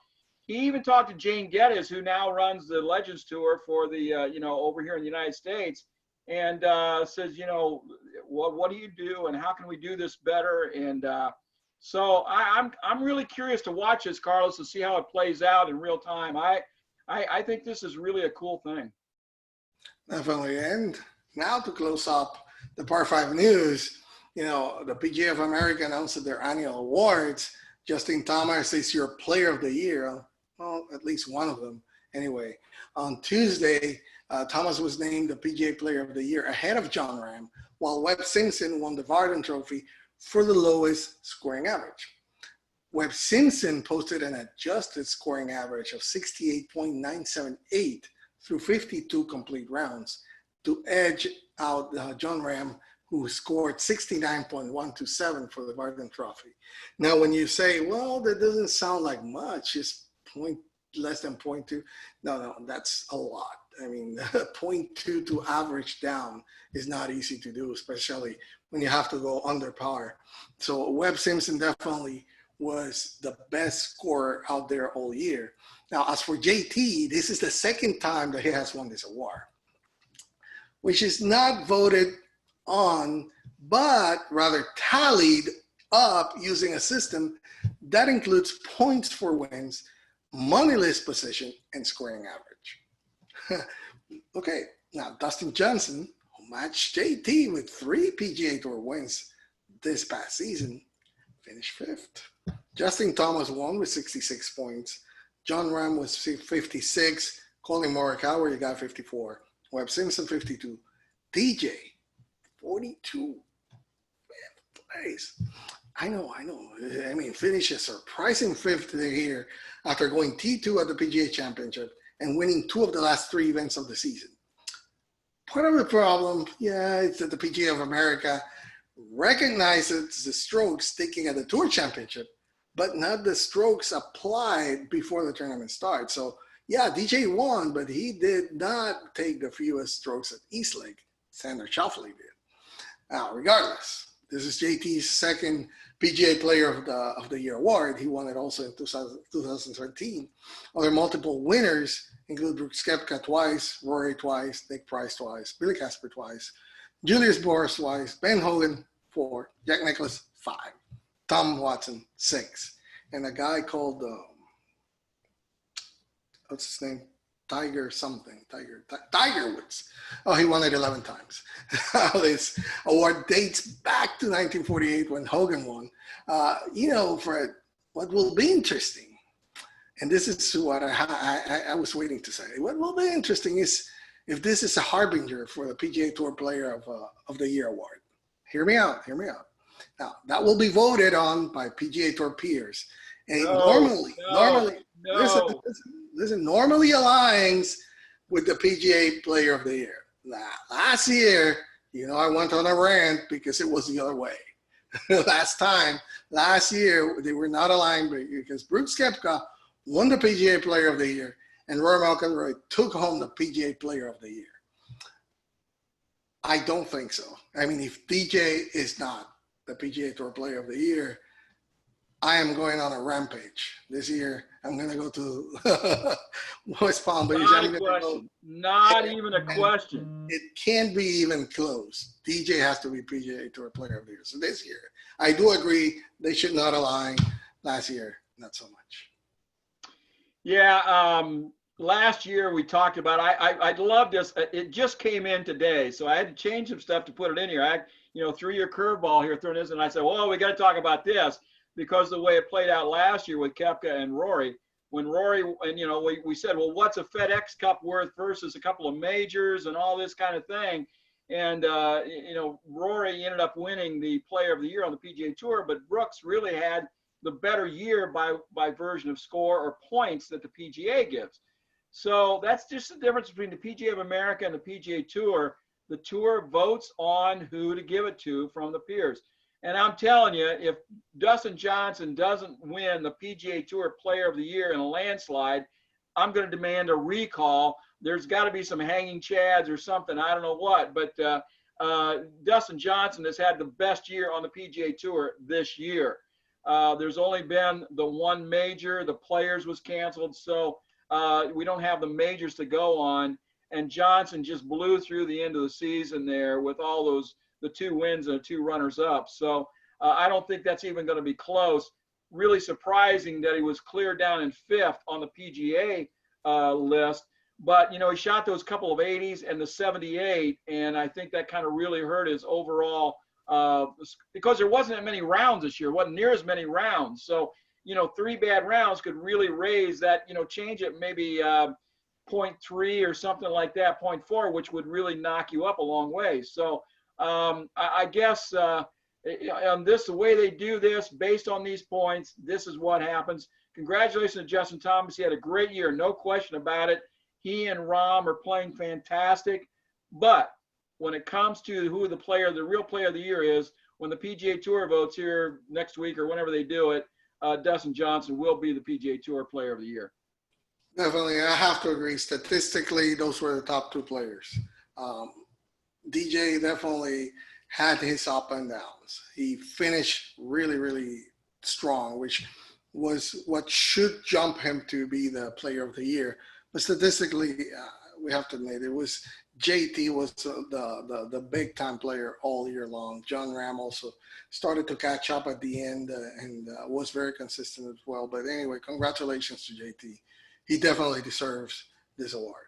he even talked to Jane Geddes, who now runs the Legends Tour for the, over here in the United States, and says, what do you do and how can we do this better? And so I'm really curious to watch this, Carlos, and see how it plays out in real time. I think this is really a cool thing. Definitely. And now to close up the Par 5 news, the PGA of America announced their annual awards. Justin Thomas is your player of the year. Well, at least one of them. Anyway, on Tuesday, Thomas was named the PGA Player of the Year ahead of Jon Rahm, while Webb Simpson won the Vardon Trophy for the lowest scoring average. Webb Simpson posted an adjusted scoring average of 68.978 through 52 complete rounds to edge out Jon Rahm, who scored 69.127 for the Vardon Trophy. Now, when you say, well, that doesn't sound like much, it's less than 0.2. No, that's a lot. I mean, 0.2 to average down is not easy to do, especially when you have to go under par. So Webb Simpson definitely was the best scorer out there all year. Now, as for JT, this is the second time that he has won this award, which is not voted on, but rather tallied up using a system that includes points for wins, money list position, and scoring average. Okay, now Dustin Johnson, who matched JT with 3 PGA Tour wins this past season, finished 5th. Justin Thomas won with 66 points. Jon Rahm was 56. Colin Morikawa, you got 54. Webb Simpson, 52. DJ, 42. 5th place. I know. I mean, finishes surprising 5th here after going T2 at the PGA Championship and winning 2 of the last 3 events of the season. Part of the problem, it's that the PGA of America recognizes the strokes taken at the Tour Championship, but not the strokes applied before the tournament starts. So, DJ won, but he did not take the fewest strokes at East Lake. Xander Schauffele did. Now, regardless, this is JT's second PGA Player of the Year award. He won it also in 2013. Other multiple winners include Brooks Koepka twice, Rory twice, Nick Price twice, Billy Casper twice, Julius Boris twice, Ben Hogan 4, Jack Nicklaus 5, Tom Watson 6, and a guy called what's his name? Tiger Woods. Oh, he won it 11 times. This award dates back to 1948 when Hogan won. Fred, what will be interesting, and this is what I was waiting to say. What will be interesting is if this is a harbinger for the PGA Tour Player of the Year award. Hear me out. Now, that will be voted on by PGA Tour peers. And normally, listen, normally aligns with the PGA Player of the Year. Now, last year, I went on a rant because it was the other way. Last year, they were not aligned because Brooks Koepka won the PGA Player of the Year and Rory McIlroy took home the PGA Player of the Year. I don't think so. I mean, if DJ is not the PGA Tour Player of the Year, I am going on a rampage this year. I'm going to go to West Palm Beach. Not even a question. It can't be even close. DJ has to be PGA Tour Player of the Year. So this year, I do agree they should not align. Last year, not so much. Yeah, last year we talked about. I love this. It just came in today, so I had to change some stuff to put it in here. I threw your curveball here, through this, and I said, well, we got to talk about this. Because the way it played out last year with Koepka and Rory, when Rory, and we said, well, what's a FedEx Cup worth versus a couple of majors and all this kind of thing. And, Rory ended up winning the Player of the Year on the PGA Tour, but Brooks really had the better year by version of score or points that the PGA gives. So that's just the difference between the PGA of America and the PGA Tour. The Tour votes on who to give it to from the peers. And I'm telling you, if Dustin Johnson doesn't win the PGA Tour Player of the Year in a landslide, I'm going to demand a recall. There's got to be some hanging chads or something. I don't know what. But Dustin Johnson has had the best year on the PGA Tour this year. There's only been the one major. The Players was canceled, so we don't have the majors to go on. And Johnson just blew through the end of the season there with all those, the 2 wins and the 2 runners up. So I don't think that's even going to be close. Really surprising that he was clear down in 5th on the PGA list. But, you know, he shot those couple of 80s and the 78, and I think that kind of really hurt his overall because there wasn't that many rounds this year, wasn't near as many rounds. So, you know, 3 bad rounds could really raise that, you know, change it maybe 0.3 or something like that, 0.4, which would really knock you up a long way. So I guess on this, the way they do this, based on these points, this is what happens. Congratulations to Justin Thomas. He had a great year, no question about it. He and Rahm are playing fantastic. But when it comes to who the real player of the year is, when the PGA Tour votes here next week or whenever they do it, Dustin Johnson will be the PGA Tour player of the year. Definitely, I have to agree. Statistically, those were the top 2 players. DJ definitely had his up and downs. He finished really, really strong, which was what should jump him to be the player of the year. But statistically, we have to admit, it was JT was the big time player all year long. John Ram also started to catch up at the end and was very consistent as well. But anyway, congratulations to JT. He definitely deserves this award.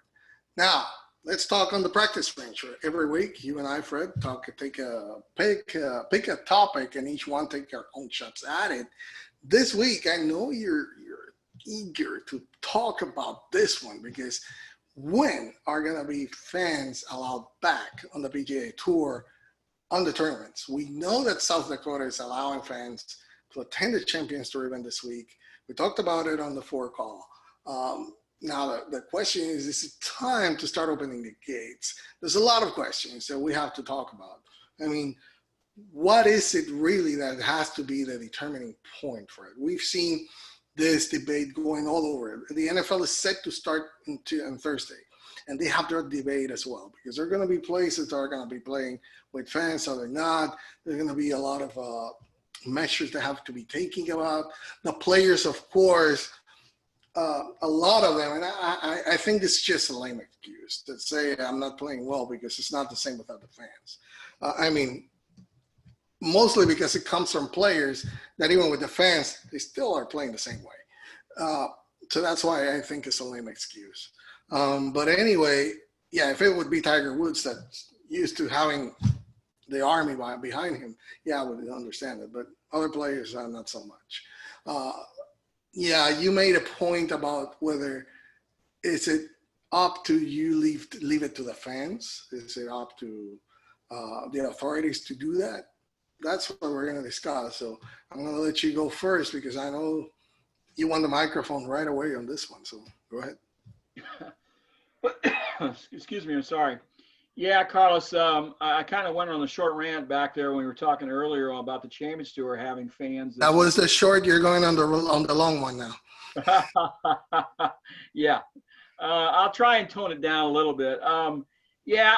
Now, let's talk on the practice range. Every week, you and I, Fred, pick a topic, and each one take our own shots at it. This week, I know you're eager to talk about this one because when are going to be fans allowed back on the PGA Tour on the tournaments? We know that South Dakota is allowing fans to attend the Champions Tour event this week. We talked about it on the 4 call. Now, the question is it time to start opening the gates? There's a lot of questions that we have to talk about. I mean, what is it really that has to be the determining point for it? We've seen this debate going all over. The NFL is set to start on Thursday, and they have their debate as well because there are going to be places that are going to be playing with fans, so they're not. There's going to be a lot of measures that have to be taken about. The players, of course, a lot of them, and I think it's just a lame excuse to say I'm not playing well because it's not the same without the fans. I mean, mostly because it comes from players that even with the fans, they still are playing the same way. So that's why I think it's a lame excuse. But anyway, yeah, if it would be Tiger Woods that's used to having the army behind him, yeah, I would understand it. But other players, not so much. Yeah, you made a point about whether is it up to you, leave it to the fans? Is it up to the authorities to do that? That's what we're going to discuss. So I'm going to let you go first because I know you want the microphone right away on this one. So go ahead. Excuse me, I'm sorry. Yeah, Carlos, I kind of went on a short rant back there when we were talking earlier about the Champions Tour having fans. That was the short. You're going on the long one now. Yeah, I'll try and tone it down a little bit. Yeah,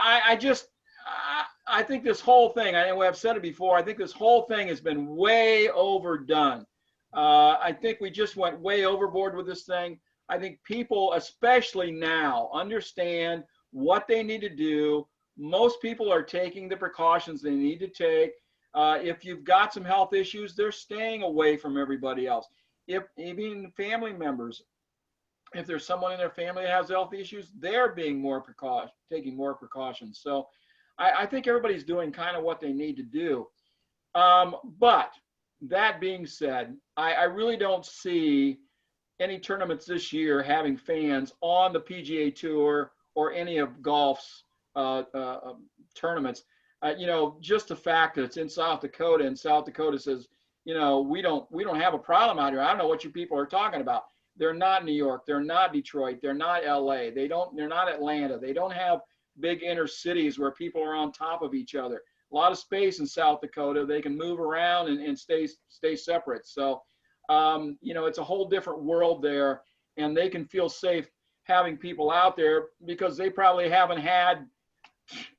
I think this whole thing, I know I've said it before, I think this whole thing has been way overdone. I think we just went way overboard with this thing. I think people, especially now, understand what they need to do. Most people are taking the precautions they need to take. If you've got some health issues, they're staying away from everybody else. If even family members, if there's someone in their family that has health issues, they're being taking more precautions. So I think everybody's doing kind of what they need to do. But that being said, I really don't see any tournaments this year having fans on the PGA Tour or any of golf's tournaments. You know, just the fact that it's in South Dakota and South Dakota says, you know, we don't have a problem out here. I don't know what you people are talking about. They're not New York. They're not Detroit. They're not LA. They're not Atlanta. They don't have big inner cities where people are on top of each other. A lot of space in South Dakota. They can move around and stay separate. So, you know, it's a whole different world there, and they can feel safe having people out there because they probably haven't had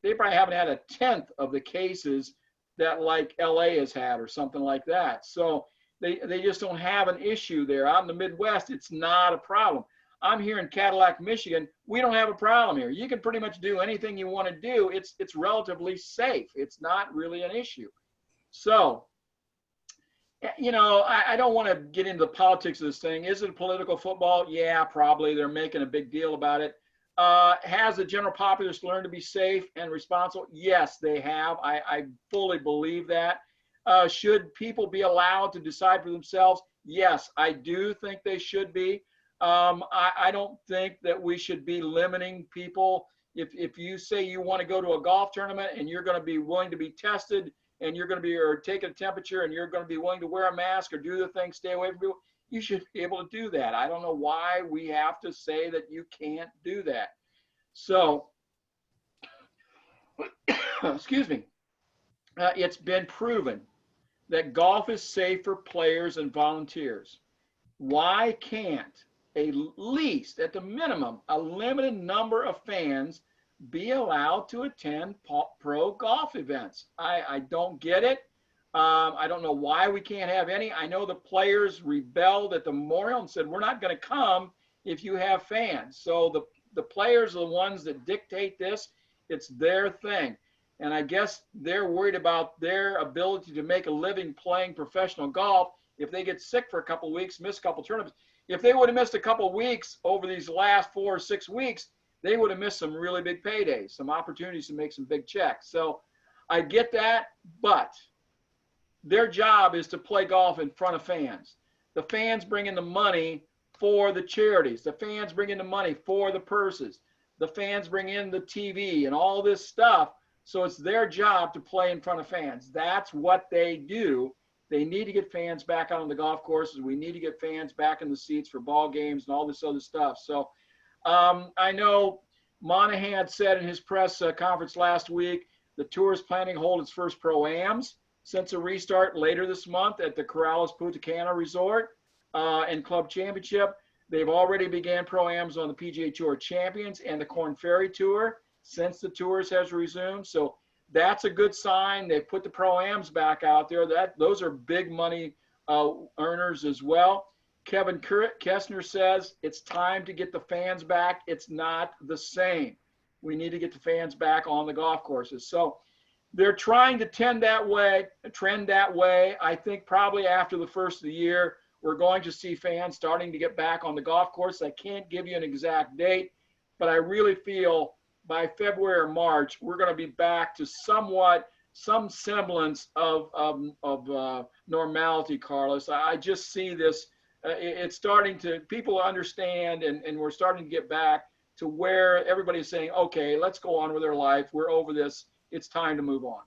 a tenth of the cases that like LA has had or something like that. So, They just don't have an issue there. Out in the Midwest, it's not a problem. I'm here in Cadillac, Michigan. We don't have a problem here. You can pretty much do anything you want to do. It's relatively safe. It's not really an issue. So, you know, I don't want to get into the politics of this thing. Is it a political football? Yeah, probably. They're making a big deal about it. Has the general populace learned to be safe and responsible? Yes, they have. I fully believe that. Should people be allowed to decide for themselves? Yes, I do think they should be. I don't think that we should be limiting people. If you say you want to go to a golf tournament and you're going to be willing to be tested and you're going to be or take a temperature and you're going to be willing to wear a mask or do the thing, stay away from people, you should be able to do that. I don't know why we have to say that you can't do that. So, excuse me, it's been proven that golf is safe for players and volunteers. Why can't at least, at the minimum, a limited number of fans be allowed to attend pro golf events? I don't get it. I don't know why we can't have any. I know the players rebelled at the memorial and said, we're not going to come if you have fans. So the players are the ones that dictate this. It's their thing. And I guess they're worried about their ability to make a living playing professional golf. If they get sick for a couple of weeks, miss a couple of tournaments, if they would have missed a couple of weeks over these last 4 or 6 weeks, they would have missed some really big paydays, some opportunities to make some big checks. So I get that, but their job is to play golf in front of fans. The fans bring in the money for the charities. The fans bring in the money for the purses. The fans bring in the TV and all this stuff. So it's their job to play in front of fans. That's what they do. They need to get fans back out on the golf courses. We need to get fans back in the seats for ball games and all this other stuff. So I know Monahan said in his press conference last week, the tour is planning to hold its first pro-ams since a restart later this month at the Corrales Punta Cana Resort and Club Championship. They've already began pro-ams on the PGA Tour Champions and the Korn Ferry Tour since the tours has resumed. So that's a good sign. They put the pro-ams back out there. Those are big money earners as well. Kevin Kessner says it's time to get the fans back. It's not the same. We need to get the fans back on the golf courses. So they're trying to trend that way. I think probably after the first of the year, we're going to see fans starting to get back on the golf course. I can't give you an exact date, but I really feel by February or March, we're going to be back to some semblance of normality, Carlos. I just see this. It's starting to, people understand, and we're starting to get back to where everybody's saying, okay, let's go on with their life. We're over this. It's time to move on.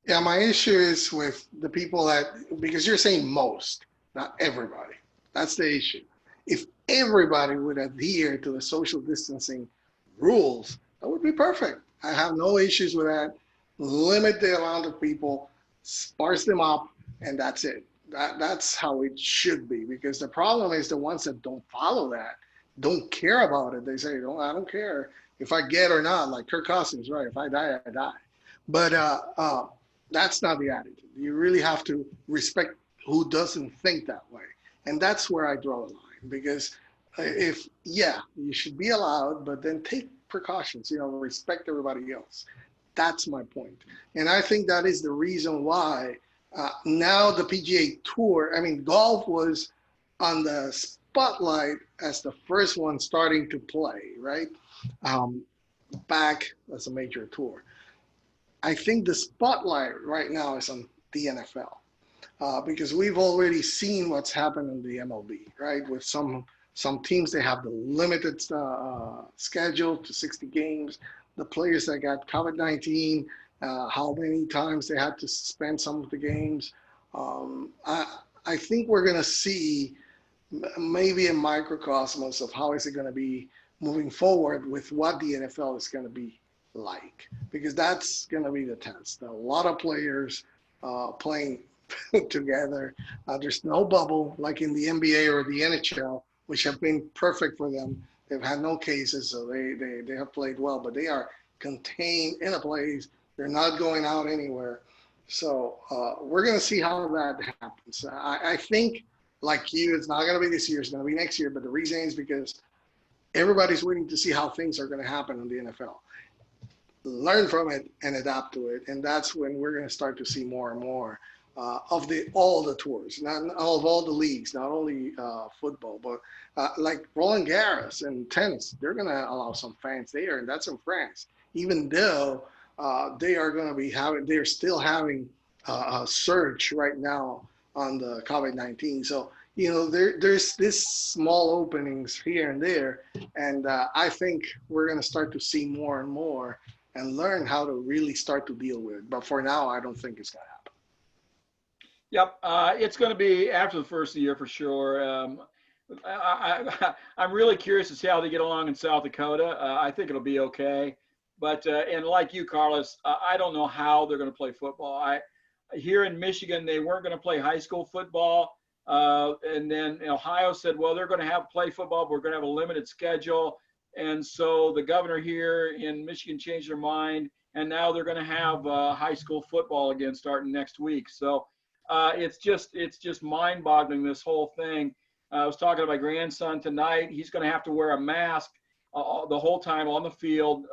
Yeah, my issue is with the people that, because you're saying most, not everybody. That's the issue. If everybody would adhere to the social distancing rules, that would be perfect. I have no issues with that. Limit the amount of people, sparse them up, and that's it. That's how it should be, because the problem is the ones that don't follow that, don't care about it. They say, "No, I don't care if I get or not." Like Kirk Cousins, right? If I die, I die. But that's not the attitude. You really have to respect who doesn't think that way. And that's where I draw the line, because you should be allowed, but then take precautions, respect everybody else. That's my point. And I think that is the reason why now the PGA Tour, golf was on the spotlight as the first one starting to play, right? Back as a major tour. I think the spotlight right now is on the NFL because we've already seen what's happened in the MLB, right? With some teams, they have the limited schedule to 60 games. The players that got COVID-19, how many times they had to suspend some of the games. I think we're going to see maybe a microcosmos of how is it going to be moving forward with what the NFL is going to be like, because that's going to be the test. A lot of players playing together. There's no bubble like in the NBA or the NHL, which have been perfect for them. They've had no cases, so they have played well, but they are contained in a place. They're not going out anywhere. So we're going to see how that happens. I think, like you, it's not going to be this year. It's going to be next year. But the reason is because everybody's waiting to see how things are going to happen in the NFL. Learn from it and adapt to it. And that's when we're going to start to see more and more of all the tours, not of all the leagues, not only football, but like Roland Garros and tennis. They're going to allow some fans there, and that's in France. Even though they are going to be having, they're still having a surge right now on the COVID-19. So, there's this small openings here and there. And I think we're going to start to see more and more and learn how to really start to deal with it. But for now, I don't think it's going to happen. Yep, it's going to be after the first of the year for sure. I'm really curious to see how they get along in South Dakota. I think it'll be okay. But, and like you, Carlos, I don't know how they're going to play football. Here in Michigan, they weren't going to play high school football. And then Ohio said, well, they're going to play football, but we're going to have a limited schedule. And so the governor here in Michigan changed their mind, and now they're going to have high school football again starting next week. So it's just mind-boggling, this whole thing. I was talking to my grandson tonight. He's going to have to wear a mask the whole time on the field,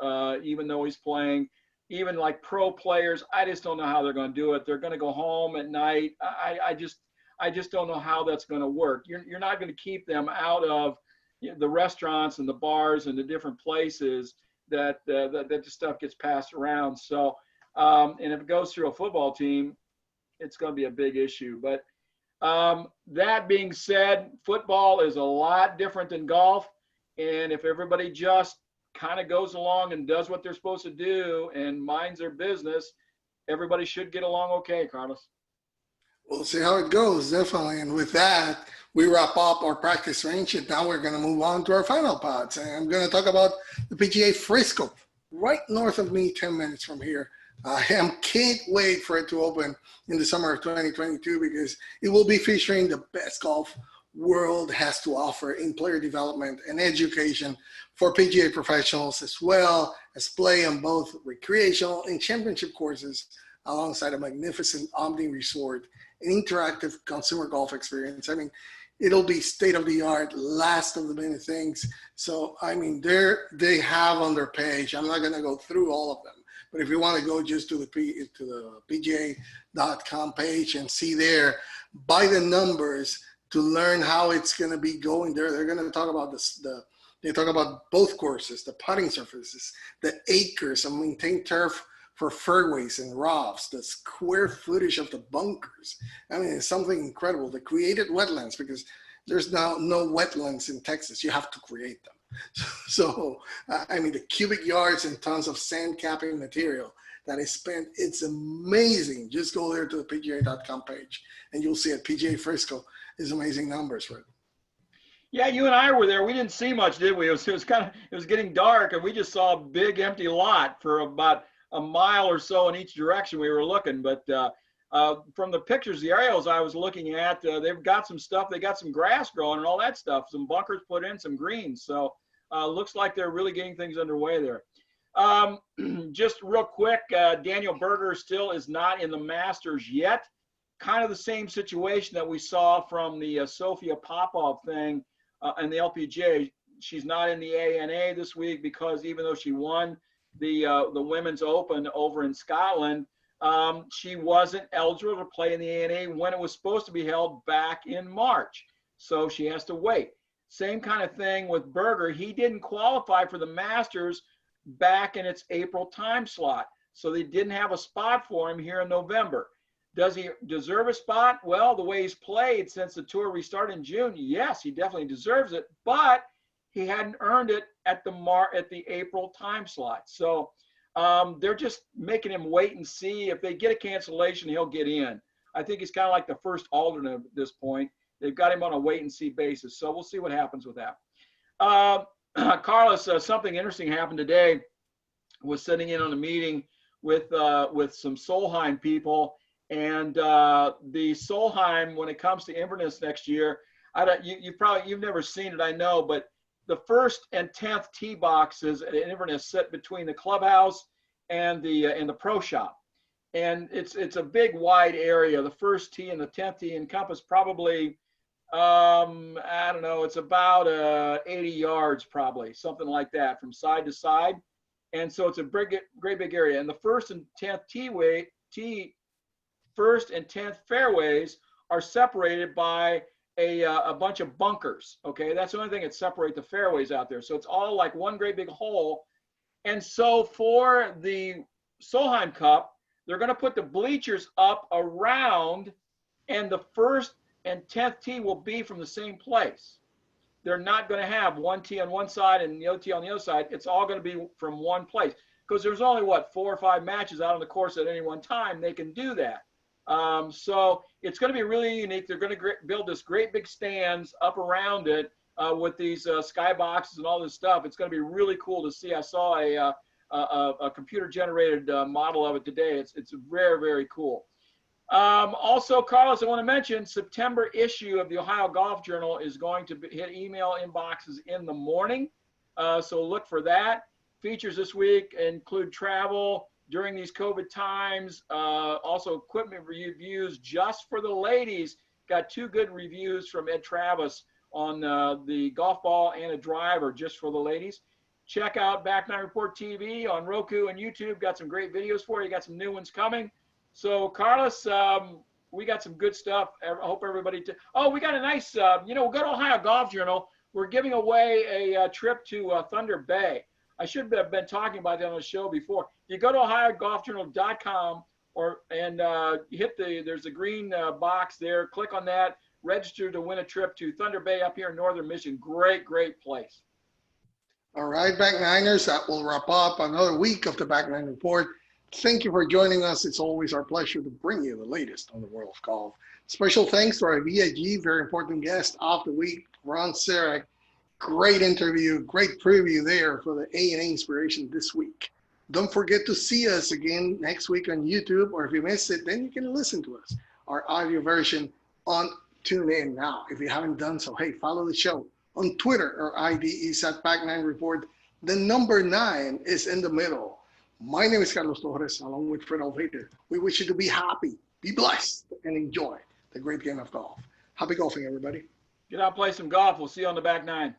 even though he's playing. Even like pro players, I just don't know how they're going to do it. They're going to go home at night. I just don't know how that's going to work. You're not going to keep them out of the restaurants and the bars and the different places that the stuff gets passed around. So, and if it goes through a football team, it's going to be a big issue. But that being said, football is a lot different than golf. And if everybody just kind of goes along and does what they're supposed to do and minds their business, everybody should get along okay, Carlos. We'll see how it goes, definitely. And with that, we wrap up our practice range, and now we're going to move on to our final pods. And I'm going to talk about the PGA Frisco, right north of me, 10 minutes from here. I can't wait for it to open in the summer of 2022 because it will be featuring the best golf world has to offer in player development and education for PGA professionals, as well as play on both recreational and championship courses, alongside a magnificent Omni Resort, an interactive consumer golf experience. I mean, it'll be state-of-the-art, last of the many things. So, I mean, they have on their page, I'm not going to go through all of them, but if you want to go just to the PGA.com page and see there by the numbers to learn how it's going to be going there, they're going to talk about they talk about both courses, the putting surfaces, the acres of maintained turf for fairways and roughs, the square footage of the bunkers. I mean, it's something incredible. The created wetlands, because there's now no wetlands in Texas. You have to create them. So, I mean, the cubic yards and tons of sand capping material that is spent, it's amazing. Just go there to the PGA.com page and you'll see it. PGA Frisco is amazing numbers, right? Yeah, you and I were there. We didn't see much, did we? It was getting dark, and we just saw a big empty lot for about a mile or so in each direction we were looking. But from the pictures, the aerials I was looking at, they've got some stuff. They got some grass growing and all that stuff, some bunkers put in, some greens. So looks like they're really getting things underway there. Just real quick, Daniel Berger still is not in the Masters yet. Kind of the same situation that we saw from the Sophia Popov thing and the LPGA. She's not in the ANA this week because even though she won the Women's Open over in Scotland, she wasn't eligible to play in the ANA when it was supposed to be held back in March. So she has to wait. Same kind of thing with Berger. He didn't qualify for the Masters back in its April time slot. So they didn't have a spot for him here in November. Does he deserve a spot? Well, the way he's played since the tour restarted in June, yes, he definitely deserves it, but he hadn't earned it at the April time slot. So they're just making him wait and see. If they get a cancellation, he'll get in. I think he's kind of like the first alternate at this point. They've got him on a wait and see basis. So we'll see what happens with that. Carlos, something interesting happened today. Was sitting in on a meeting with some Solheim people. And the Solheim, when it comes to Inverness next year, you've never seen it, I know, but the 1st and 10th tee boxes at Inverness sit between the clubhouse and the pro shop. and it's a big wide area. The first tee and the 10th tee encompass probably I don't know, it's about 80 yards, probably something like that from side to side. And so it's a great big area. And the first and 10th first and 10th fairways are separated by a bunch of bunkers. Okay, that's the only thing that separates the fairways out there. So it's all like one great big hole. And so for the Solheim Cup, they're going to put the bleachers up around, and the first and 10th tee will be from the same place. They're not going to have one tee on one side and the other tee on the other side. It's all going to be from one place, because there's only, what, 4 or 5 matches out on the course at any one time. They can do that. So it's going to be really unique. They're going to build this great big stands up around it with these sky boxes and all this stuff. It's going to be really cool to see. I saw a computer-generated model of it today. It's very, very cool. Also, Carlos, I want to mention September issue of the Ohio Golf Journal is going to hit email inboxes in the morning. So look for that. Features this week include travel during these COVID times, also equipment reviews just for the ladies. Got 2 good reviews from Ed Travis on the golf ball and a driver just for the ladies. Check out Back Nine Report TV on Roku and YouTube. Got some great videos for you. Got some new ones coming. So, Carlos, we got some good stuff. I hope everybody. Oh, we got a nice, we'll go to Ohio Golf Journal. We're giving away a trip to Thunder Bay. I should have been talking about that on the show before. You go to OhioGolfJournal.com and there's a green box there. Click on that. Register to win a trip to Thunder Bay up here in northern Michigan. Great, great place. All right, Back Niners, that will wrap up another week of the Back Nine Report. Thank you for joining us. It's always our pleasure to bring you the latest on the world of golf. Special thanks to our VIG, very important guest of the week, Ron Sirak. Great interview, great preview there for the A&A Inspiration this week. Don't forget to see us again next week on YouTube, or if you missed it, then you can listen to us, our audio version on TuneIn now. If you haven't done so, hey, follow the show on Twitter. Our ID is at Back9Report. The number 9 is in the middle. My name is Carlos Torres, along with Fred Altvater. We wish you to be happy, be blessed, and enjoy the great game of golf. Happy golfing, everybody. Get out and play some golf. We'll see you on the Back Nine.